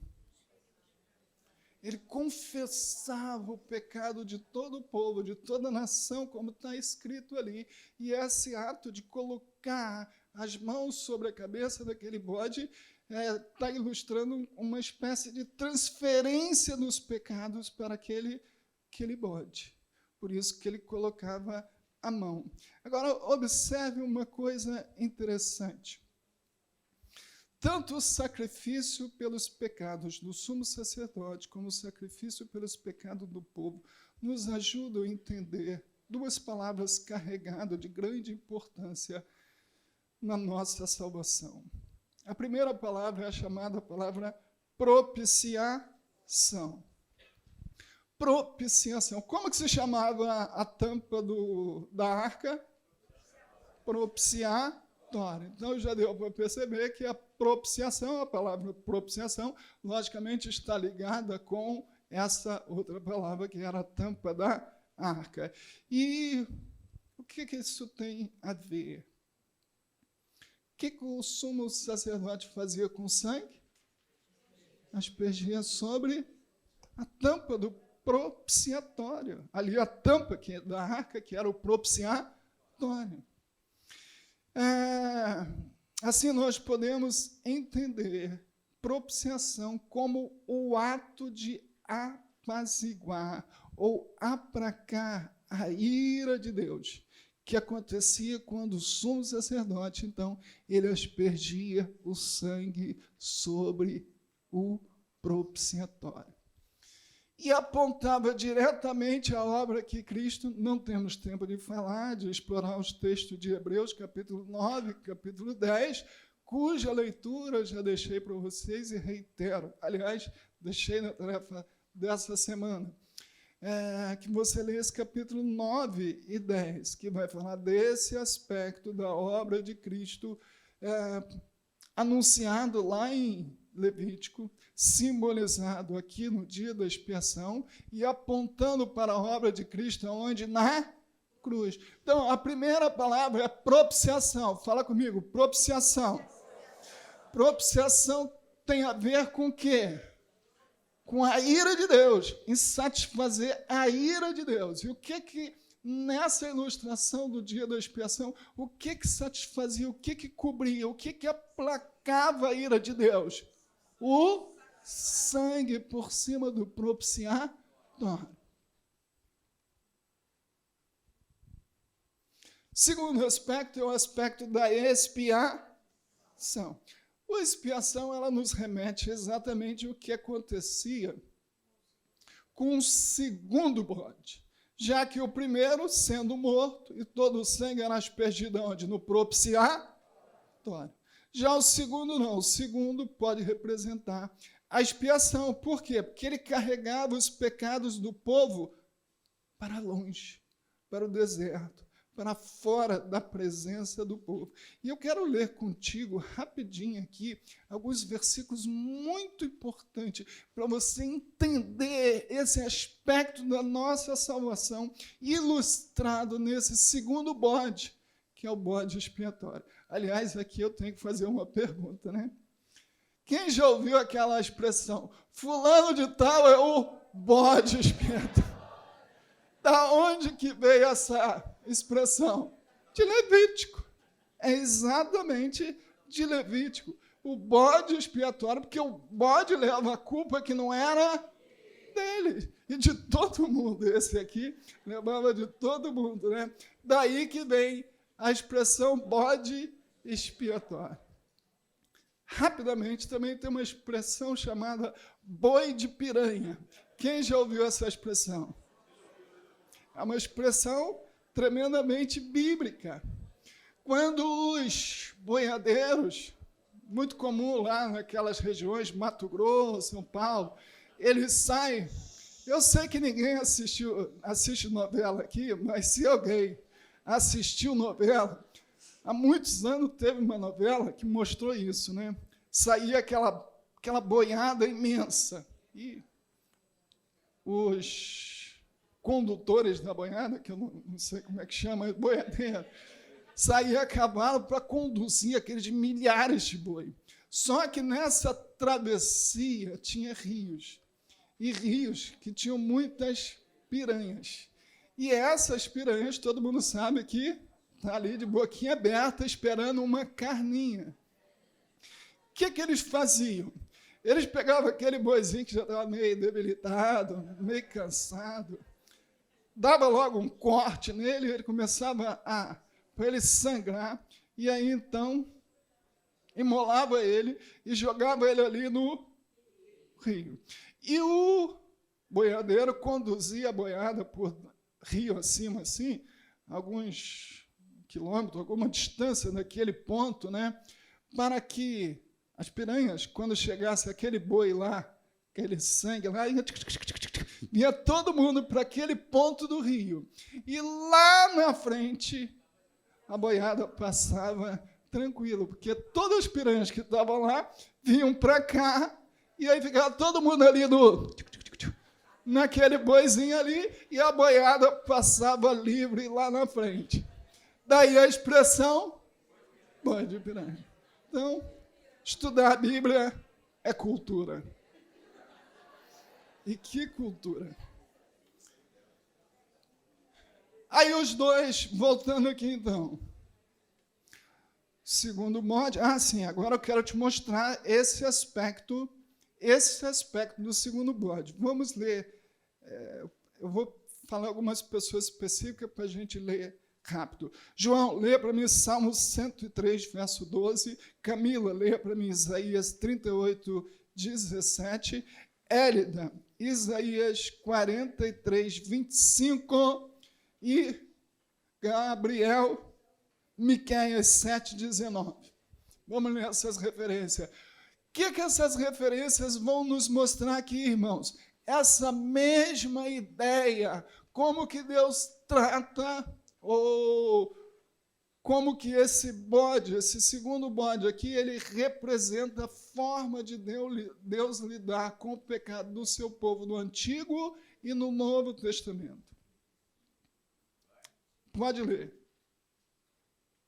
Ele confessava o pecado de todo o povo, de toda a nação, como está escrito ali. E esse ato de colocar as mãos sobre a cabeça daquele bode está ilustrando uma espécie de transferência dos pecados para aquele bode. Por isso que ele colocava a mão. Agora, observe uma coisa interessante. Tanto o sacrifício pelos pecados do sumo sacerdote, como o sacrifício pelos pecados do povo, nos ajudam a entender duas palavras carregadas de grande importância na nossa salvação. A primeira palavra é a chamada palavra propiciação. Propiciação. Como que se chamava a tampa da arca? Propiciatória. Então, já deu para perceber que a propiciação, a palavra propiciação, logicamente está ligada com essa outra palavra, que era a tampa da arca. E o que isso tem a ver? O que o sumo sacerdote fazia com o sangue? Aspergia sobre a tampa do propiciatório. Ali a tampa da arca, que era o propiciatório. Assim nós podemos entender propiciação como o ato de apaziguar ou aplacar a ira de Deus, que acontecia quando o sumo sacerdote, então, ele aspergia o sangue sobre o propiciatório. E apontava diretamente à obra que Cristo, não temos tempo de falar, de explorar os textos de Hebreus, capítulo 9, capítulo 10, cuja leitura eu já deixei para vocês e reitero. Aliás, deixei na tarefa dessa semana. Que você lê esse capítulo 9 e 10, que vai falar desse aspecto da obra de Cristo, anunciado lá em Levítico, simbolizado aqui no dia da expiação e apontando para a obra de Cristo, onde? Na cruz. Então, a primeira palavra é propiciação. Fala comigo, propiciação. Propiciação tem a ver com o quê? Com a ira de Deus, em satisfazer a ira de Deus. E o que nessa ilustração do dia da expiação, o que satisfazia, o que cobria, o que aplacava a ira de Deus? O sangue por cima do propiciatório. Segundo aspecto é o aspecto da expiação. A expiação, ela nos remete exatamente ao que acontecia com o segundo bode, já que o primeiro, sendo morto, e todo o sangue era aspergido onde? No propiciatório. Já o segundo não. O segundo pode representar a expiação. Por quê? Porque ele carregava os pecados do povo para longe, para o deserto, para fora da presença do povo. E eu quero ler contigo, rapidinho aqui, alguns versículos muito importantes para você entender esse aspecto da nossa salvação, ilustrado nesse segundo bode, que é o bode expiatório. Aliás, aqui eu tenho que fazer uma pergunta, né? Quem já ouviu aquela expressão, fulano de tal é o bode expiatório? Da onde que veio essa expressão? De Levítico. É exatamente de Levítico. O bode expiatório, porque o bode leva a culpa que não era dele e de todo mundo. Esse aqui levava de todo mundo, né? Daí que vem a expressão bode expiatório. Rapidamente, também tem uma expressão chamada boi de piranha. Quem já ouviu essa expressão? É uma expressão tremendamente bíblica. Quando os boiadeiros, muito comum lá naquelas regiões, Mato Grosso, São Paulo, eles saem. Eu sei que ninguém assiste novela aqui, mas se alguém assistiu novela, há muitos anos teve uma novela que mostrou isso, né? Saía aquela boiada imensa. E os condutores da boiada, que eu não sei como é que chama, boiadeiro, saía a cavalo para conduzir aqueles milhares de boi. Só que nessa travessia tinha rios, e rios que tinham muitas piranhas. E essas piranhas, todo mundo sabe que está ali de boquinha aberta, esperando uma carninha. O que eles faziam? Eles pegavam aquele boizinho que já estava meio debilitado, meio cansado, dava logo um corte nele, ele começava para ele sangrar, e aí então imolava ele e jogava ele ali no rio. E o boiadeiro conduzia a boiada por rio acima, assim, alguns quilômetros, alguma distância daquele ponto, né, para que as piranhas, quando chegasse aquele boi lá, aquele sangue lá, ia todo mundo para aquele ponto do rio. E lá na frente, a boiada passava tranquilo, porque todas as piranhas que estavam lá vinham para cá, e aí ficava todo mundo ali naquele boizinho ali, e a boiada passava livre lá na frente. Daí a expressão, boi de piranha. Então, estudar a Bíblia é cultura. E que cultura! Aí os dois, voltando aqui então. Segundo bode. Sim, agora eu quero te mostrar esse aspecto do segundo bode. Vamos ler. Eu vou falar algumas pessoas específicas para a gente ler rápido. João, lê para mim Salmo 103, verso 12. Camila, lê para mim Isaías 38, 17. Élida, Isaías 43, 25. E Gabriel, Miqueias 7, 19. Vamos ler essas referências. O que essas referências vão nos mostrar aqui, irmãos? Essa mesma ideia, como que Deus trata, ou como que esse bode, esse segundo bode aqui, ele representa a forma de Deus lidar com o pecado do seu povo no Antigo e no Novo Testamento. Pode ler.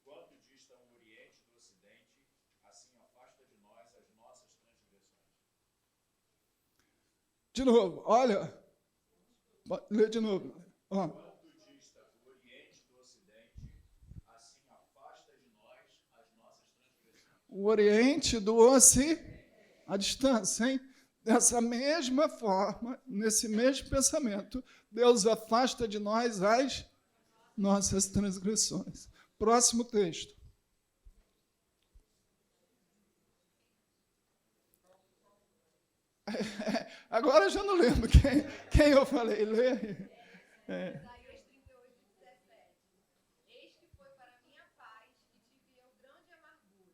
Quanto dista o Oriente do Ocidente, assim afasta de nós as nossas transgressões. De novo, olha. Lê de novo. Ó. Quanto dista o Oriente do Ocidente, assim afasta de nós as nossas transgressões. O Oriente do Ocidente, a distância, hein? Dessa mesma forma, nesse mesmo pensamento, Deus afasta de nós as nossas transgressões. Próximo texto. Agora eu já não lembro quem eu falei. Lê. Isaías 38, 17. Eis que foi para minha paz que tive eu grande amargura.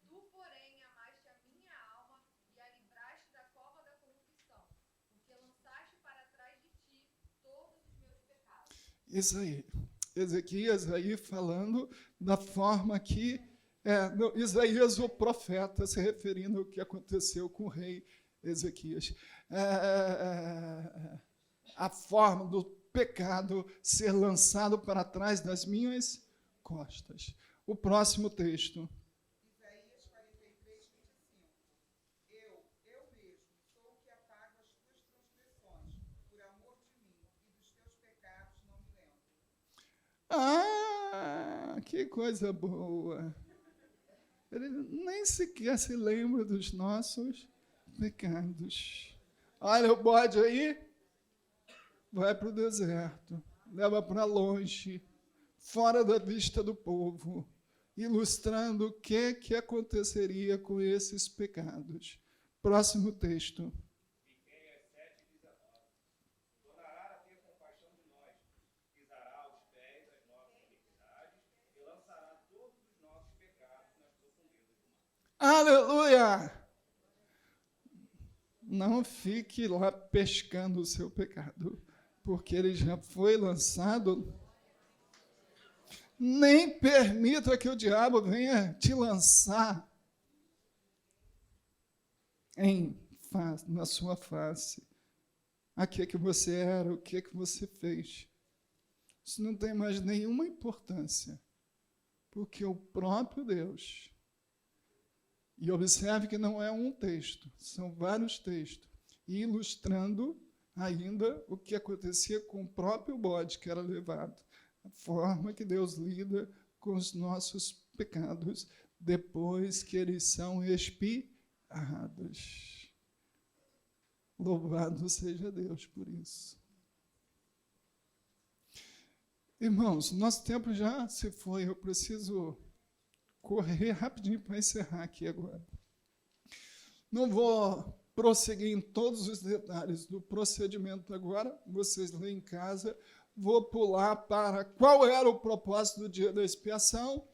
Tu, Isso aí. Ezequias aí falando da forma que Isaías, o profeta, se referindo ao que aconteceu com o rei Ezequias. A forma do pecado ser lançado para trás das minhas costas. O próximo texto. Isaías 43, 25. Eu mesmo sou o que apago as tuas transgressões, por amor de mim, e dos teus pecados não me lembro. Ah, que coisa boa. Ele nem sequer se lembra dos nossos pecados. Olha o bode aí, vai para o deserto, leva para longe, fora da vista do povo, ilustrando o que aconteceria com esses pecados. Próximo texto. Miqueias 7:19. Tornará a ter compaixão de nós, pisará os pés das nossas iniquidades e lançará todos os nossos pecados nas profundezas do mar. Aleluia! Não fique lá pescando o seu pecado, porque ele já foi lançado. Nem permita que o diabo venha te lançar na sua face. A que você era, o que você fez. Isso não tem mais nenhuma importância, porque o próprio Deus, e observe que não é um texto, são vários textos, ilustrando ainda o que acontecia com o próprio bode que era levado, a forma que Deus lida com os nossos pecados depois que eles são expiados. Louvado seja Deus por isso. Irmãos, nosso tempo já se foi, eu preciso correr rapidinho para encerrar aqui agora. Não vou prosseguir em todos os detalhes do procedimento agora, vocês lêem em casa. Vou pular para qual era o propósito do dia da expiação.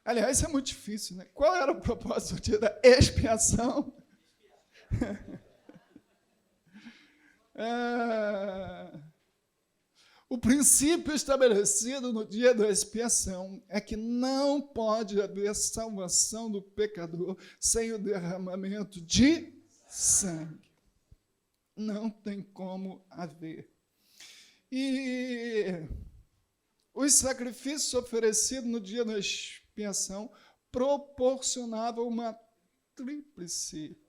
Aliás, isso é muito difícil, né? Qual era o propósito do dia da expiação? O princípio estabelecido no dia da expiação é que não pode haver salvação do pecador sem o derramamento de sangue. Não tem como haver. E os sacrifícios oferecidos no dia da expiação proporcionavam uma tríplice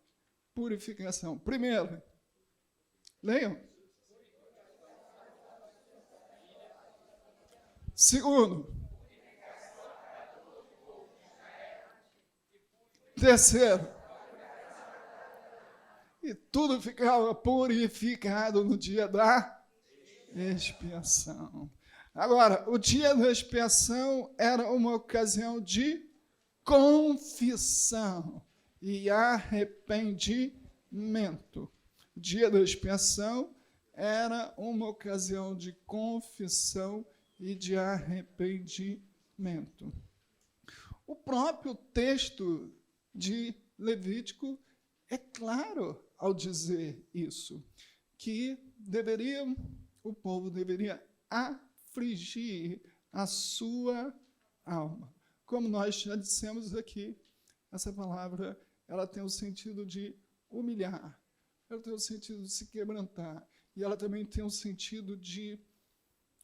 purificação. Primeiro, leiam. Segundo. Terceiro. E tudo ficava purificado no dia da expiação. Agora, o dia da expiação era uma ocasião de confissão e arrependimento. O dia da expiação era uma ocasião de confissão e de arrependimento. O próprio texto de Levítico é claro ao dizer isso, que o povo deveria afligir a sua alma. Como nós já dissemos aqui, essa palavra ela tem o sentido de humilhar, ela tem o sentido de se quebrantar, e ela também tem o sentido de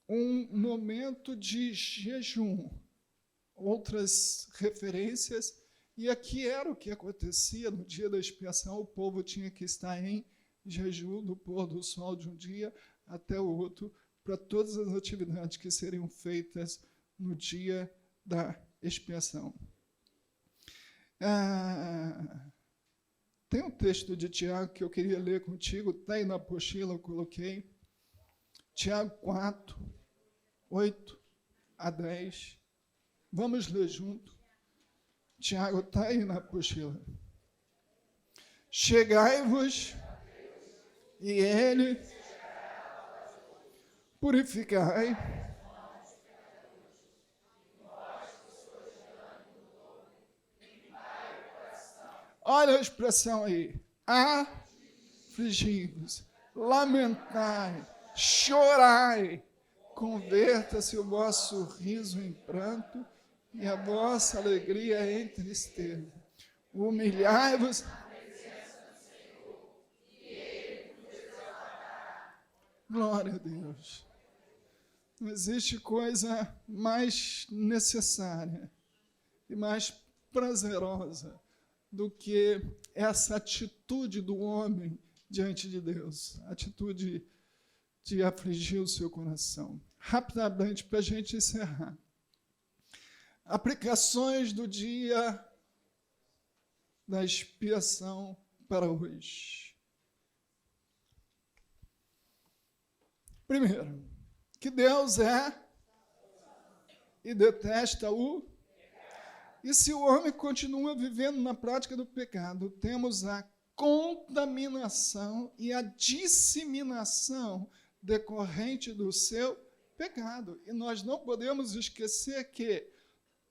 um momento de jejum. Outras referências, e aqui era o que acontecia no dia da expiação, o povo tinha que estar em jejum do pôr do sol de um dia até o outro, para todas as atividades que seriam feitas no dia da expiação. Tem um texto de Tiago que eu queria ler contigo, está aí na apostila, eu coloquei. Tiago 4, 8 a 10. Vamos ler junto. Tiago está aí na apostila. Chegai-vos, e ele purificai. Olha a expressão aí. Afligivos. lamentai, chorai, converta-se o vosso riso em pranto e a vossa alegria em tristeza. Humilhai-vos. Glória a Deus. Não existe coisa mais necessária e mais prazerosa do que essa atitude do homem diante de Deus, a atitude de afligir o seu coração. Rapidamente, para a gente encerrar. Aplicações do dia da expiação para hoje. Primeiro, que Deus é e detesta o. E se o homem continua vivendo na prática do pecado, temos a contaminação e a disseminação decorrente do seu pecado. E nós não podemos esquecer que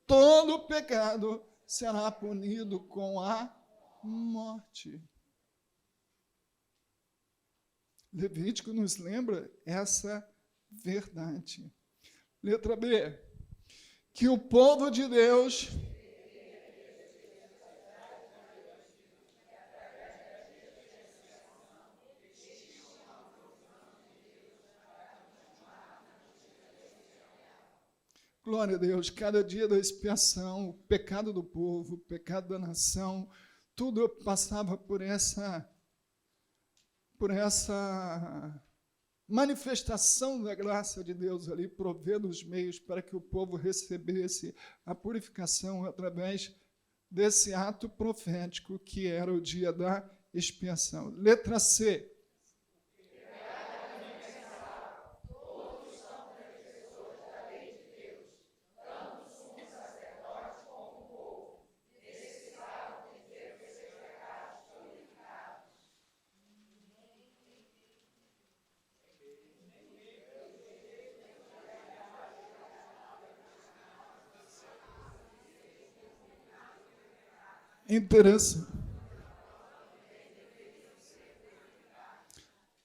todo pecado será punido com a morte. Levítico nos lembra essa verdade. Letra B. Que o povo de Deus glória a Deus, cada dia da expiação, o pecado do povo, o pecado da nação, tudo passava por essa manifestação da graça de Deus ali, provendo os meios para que o povo recebesse a purificação através desse ato profético que era o dia da expiação. Letra C. Interessante.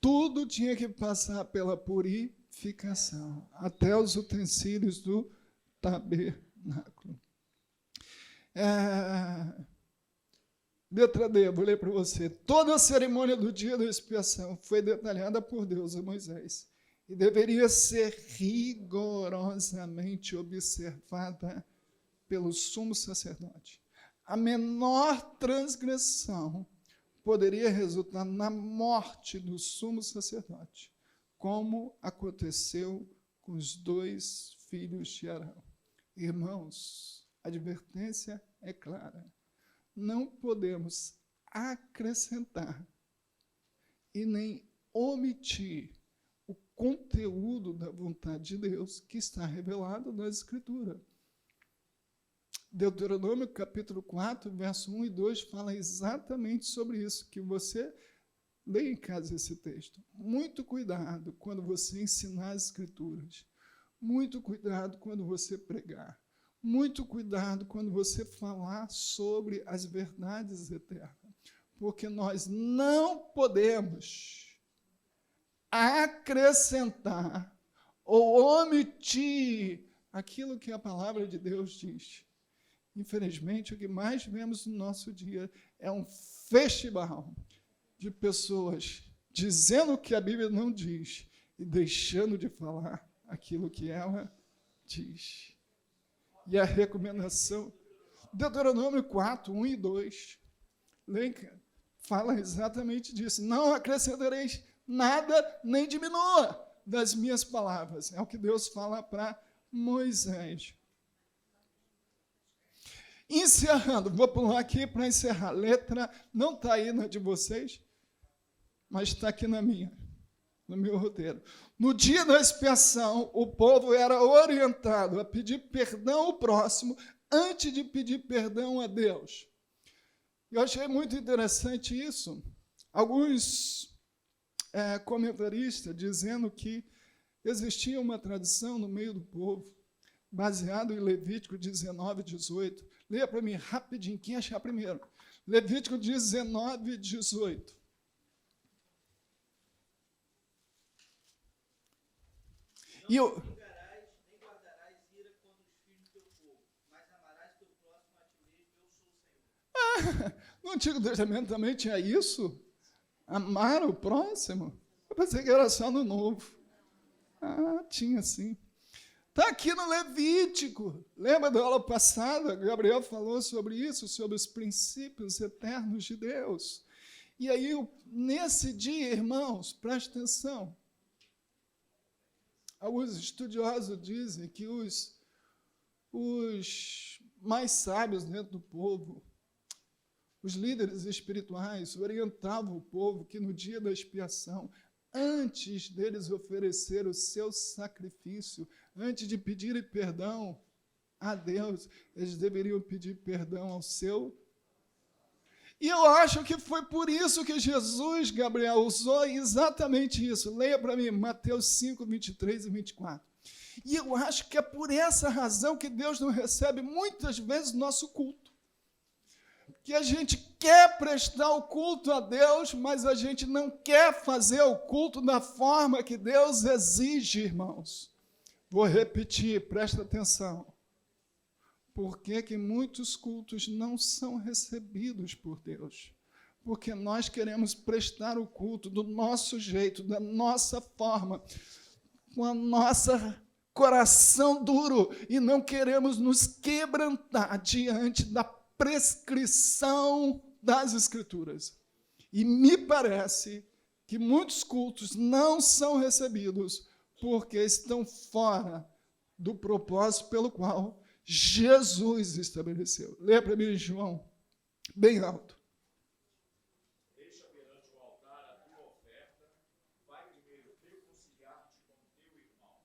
Tudo tinha que passar pela purificação, até os utensílios do tabernáculo. Letra D, vou ler para você. Toda a cerimônia do dia da expiação foi detalhada por Deus a Moisés e deveria ser rigorosamente observada pelo sumo sacerdote. A menor transgressão poderia resultar na morte do sumo sacerdote, como aconteceu com os 2 filhos de Arão. Irmãos, a advertência é clara. Não podemos acrescentar e nem omitir o conteúdo da vontade de Deus que está revelado na Escritura. Deuteronômio, capítulo 4, verso 1 e 2, fala exatamente sobre isso, que você lê em casa esse texto. Muito cuidado quando você ensinar as Escrituras. Muito cuidado quando você pregar. Muito cuidado quando você falar sobre as verdades eternas. Porque nós não podemos acrescentar ou omitir aquilo que a palavra de Deus diz. Infelizmente, o que mais vemos no nosso dia é um festival de pessoas dizendo o que a Bíblia não diz e deixando de falar aquilo que ela diz. E a recomendação, Deuteronômio 4, 1 e 2, fala exatamente disso. Não acrescentareis nada, nem diminua das minhas palavras. É o que Deus fala para Moisés. Encerrando, vou pular aqui para encerrar. Letra não está aí na de vocês, mas está aqui na minha, no meu roteiro. No dia da expiação, o povo era orientado a pedir perdão ao próximo antes de pedir perdão a Deus. Eu achei muito interessante isso. Alguns comentaristas dizendo que existia uma tradição no meio do povo, baseado em Levítico 19, 18. Leia para mim rapidinho, quem achar primeiro. Levítico 19, 18. E eu, vingarás, nem guardarás ira contra os filhos do teu povo, mas amarás teu próximo a ti mesmo, eu sou o Senhor. no Antigo Testamento também tinha isso? Amar o próximo? Eu pensei que era só no Novo. Ah, tinha sim. Está aqui no Levítico. Lembra da aula passada? Gabriel falou sobre isso, sobre os princípios eternos de Deus. E aí, nesse dia, irmãos, preste atenção. Alguns estudiosos dizem que os mais sábios dentro do povo, os líderes espirituais, orientavam o povo que no dia da expiação, antes deles oferecer o seu sacrifício, antes de pedirem perdão a Deus, eles deveriam pedir perdão ao seu. E eu acho que foi por isso que Jesus, Gabriel, usou exatamente isso. Leia para mim, Mateus 5, 23 e 24. E eu acho que é por essa razão que Deus não recebe muitas vezes nosso culto. Que a gente quer prestar o culto a Deus, mas a gente não quer fazer o culto da forma que Deus exige, irmãos. Vou repetir, presta atenção. Por que muitos cultos não são recebidos por Deus? Porque nós queremos prestar o culto do nosso jeito, da nossa forma, com a nossa coração duro, e não queremos nos quebrantar diante da prescrição das Escrituras. E me parece que muitos cultos não são recebidos porque estão fora do propósito pelo qual Jesus estabeleceu. Leia para mim, João, bem alto. Deixa perante o altar a tua oferta, vai primeiro reconciliar-te com teu irmão,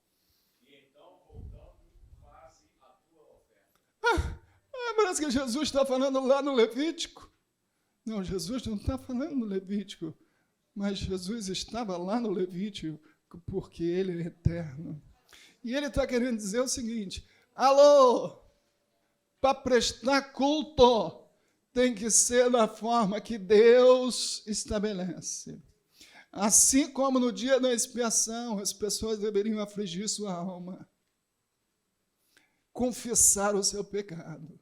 e então, voltando, faze a tua oferta. Parece que Jesus está falando lá no Levítico. Não, Jesus não está falando no Levítico, mas Jesus estava lá no Levítico porque ele é eterno. E ele está querendo dizer o seguinte: alô, para prestar culto tem que ser da forma que Deus estabelece. Assim como no dia da expiação, as pessoas deveriam afligir sua alma, confessar o seu pecado,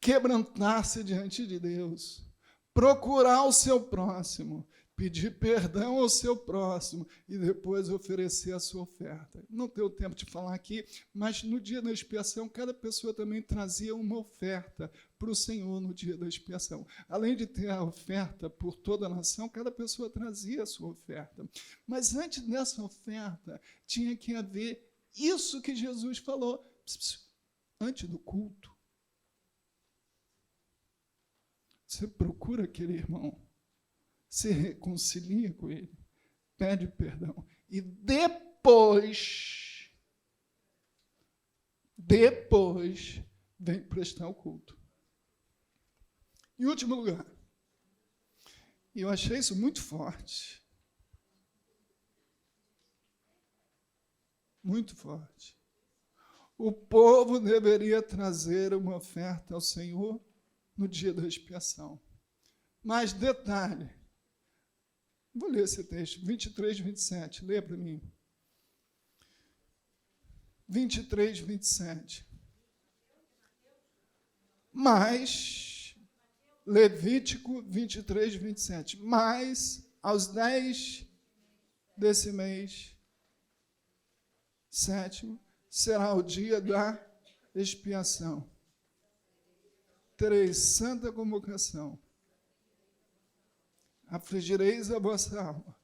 quebrantar-se diante de Deus, procurar o seu próximo, pedir perdão ao seu próximo e depois oferecer a sua oferta. Não tenho tempo de falar aqui, mas no dia da expiação, cada pessoa também trazia uma oferta para o Senhor no dia da expiação. Além de ter a oferta por toda a nação, cada pessoa trazia a sua oferta. Mas antes dessa oferta, tinha que haver isso que Jesus falou, antes do culto. Você procura aquele irmão, se reconcilia com ele, pede perdão e depois vem prestar o culto. Em último lugar, e eu achei isso muito forte, o povo deveria trazer uma oferta ao Senhor no dia da expiação. Mas detalhe, vou ler esse texto, 23, 27, leia para mim. 23, 27. Mas, Levítico 23, 27. Mas, aos 10 desse mês, 7º, será o dia da expiação. 3, santa convocação. Afligireis a vossa alma.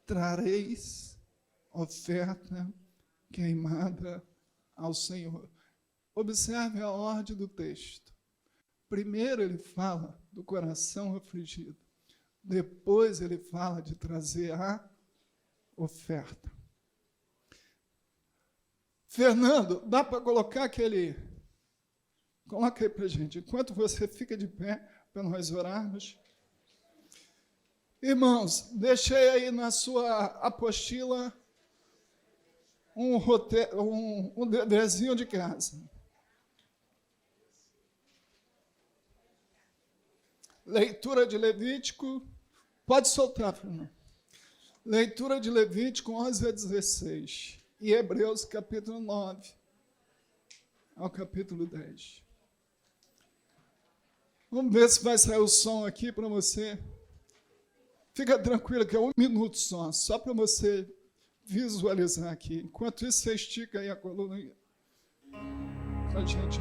Trareis oferta queimada ao Senhor. Observe a ordem do texto. Primeiro ele fala do coração afligido. Depois ele fala de trazer a oferta. Fernando, dá para colocar aquele... Coloca aí para a gente. Enquanto você fica de pé, para nós orarmos. Irmãos, deixei aí na sua apostila um deverzinho de casa. Leitura de Levítico. Pode soltar, Fernando. Leitura de Levítico 11 a 16 e Hebreus capítulo 9 ao capítulo 10. Vamos ver se vai sair o som aqui para você. Fica tranquilo que é 1 minuto só para você visualizar aqui. Enquanto isso, você estica aí a coluna para a gente.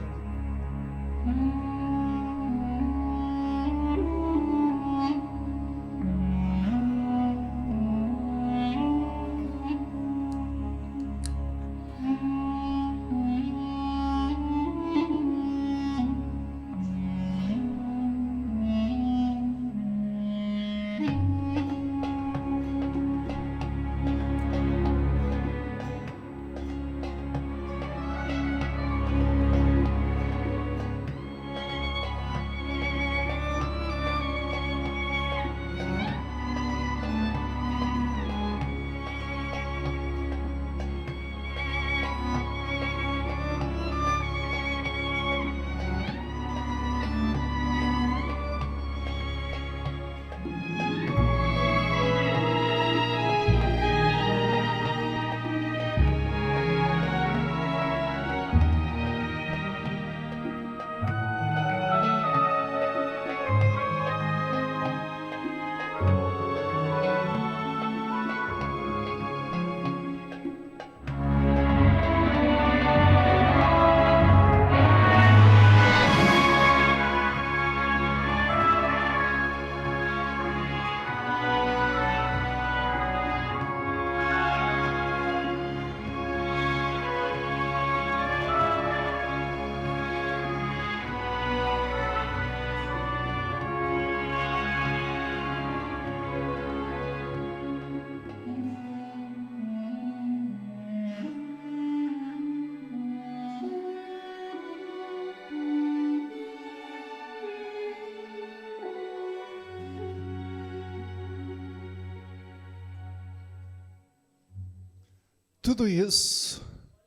Tudo isso,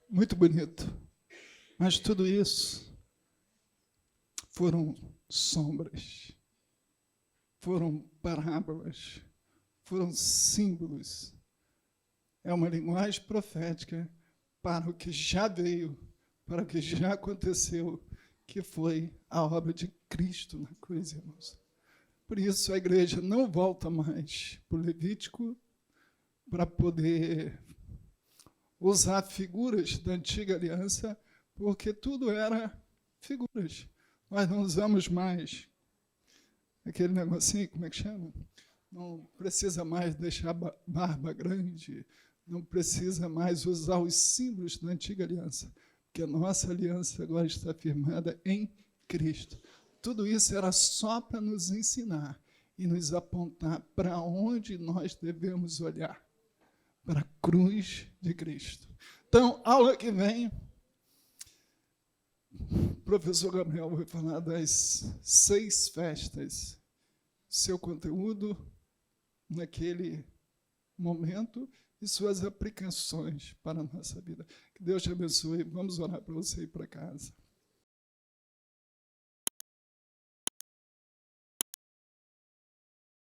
muito bonito, mas tudo isso foram sombras, foram parábolas, foram símbolos. É uma linguagem profética para o que já veio, para o que já aconteceu, que foi a obra de Cristo na cruz, irmãos. Por isso a igreja não volta mais para o Levítico para poder usar figuras da antiga aliança, porque tudo era figuras. Nós não usamos mais aquele negocinho, como é que chama? Não precisa mais deixar barba grande, não precisa mais usar os símbolos da antiga aliança, porque a nossa aliança agora está firmada em Cristo. Tudo isso era só para nos ensinar e nos apontar para onde nós devemos olhar. Para a cruz de Cristo. Então, aula que vem, o professor Gabriel vai falar das 6 festas, seu conteúdo naquele momento e suas aplicações para a nossa vida. Que Deus te abençoe. Vamos orar para você ir para casa.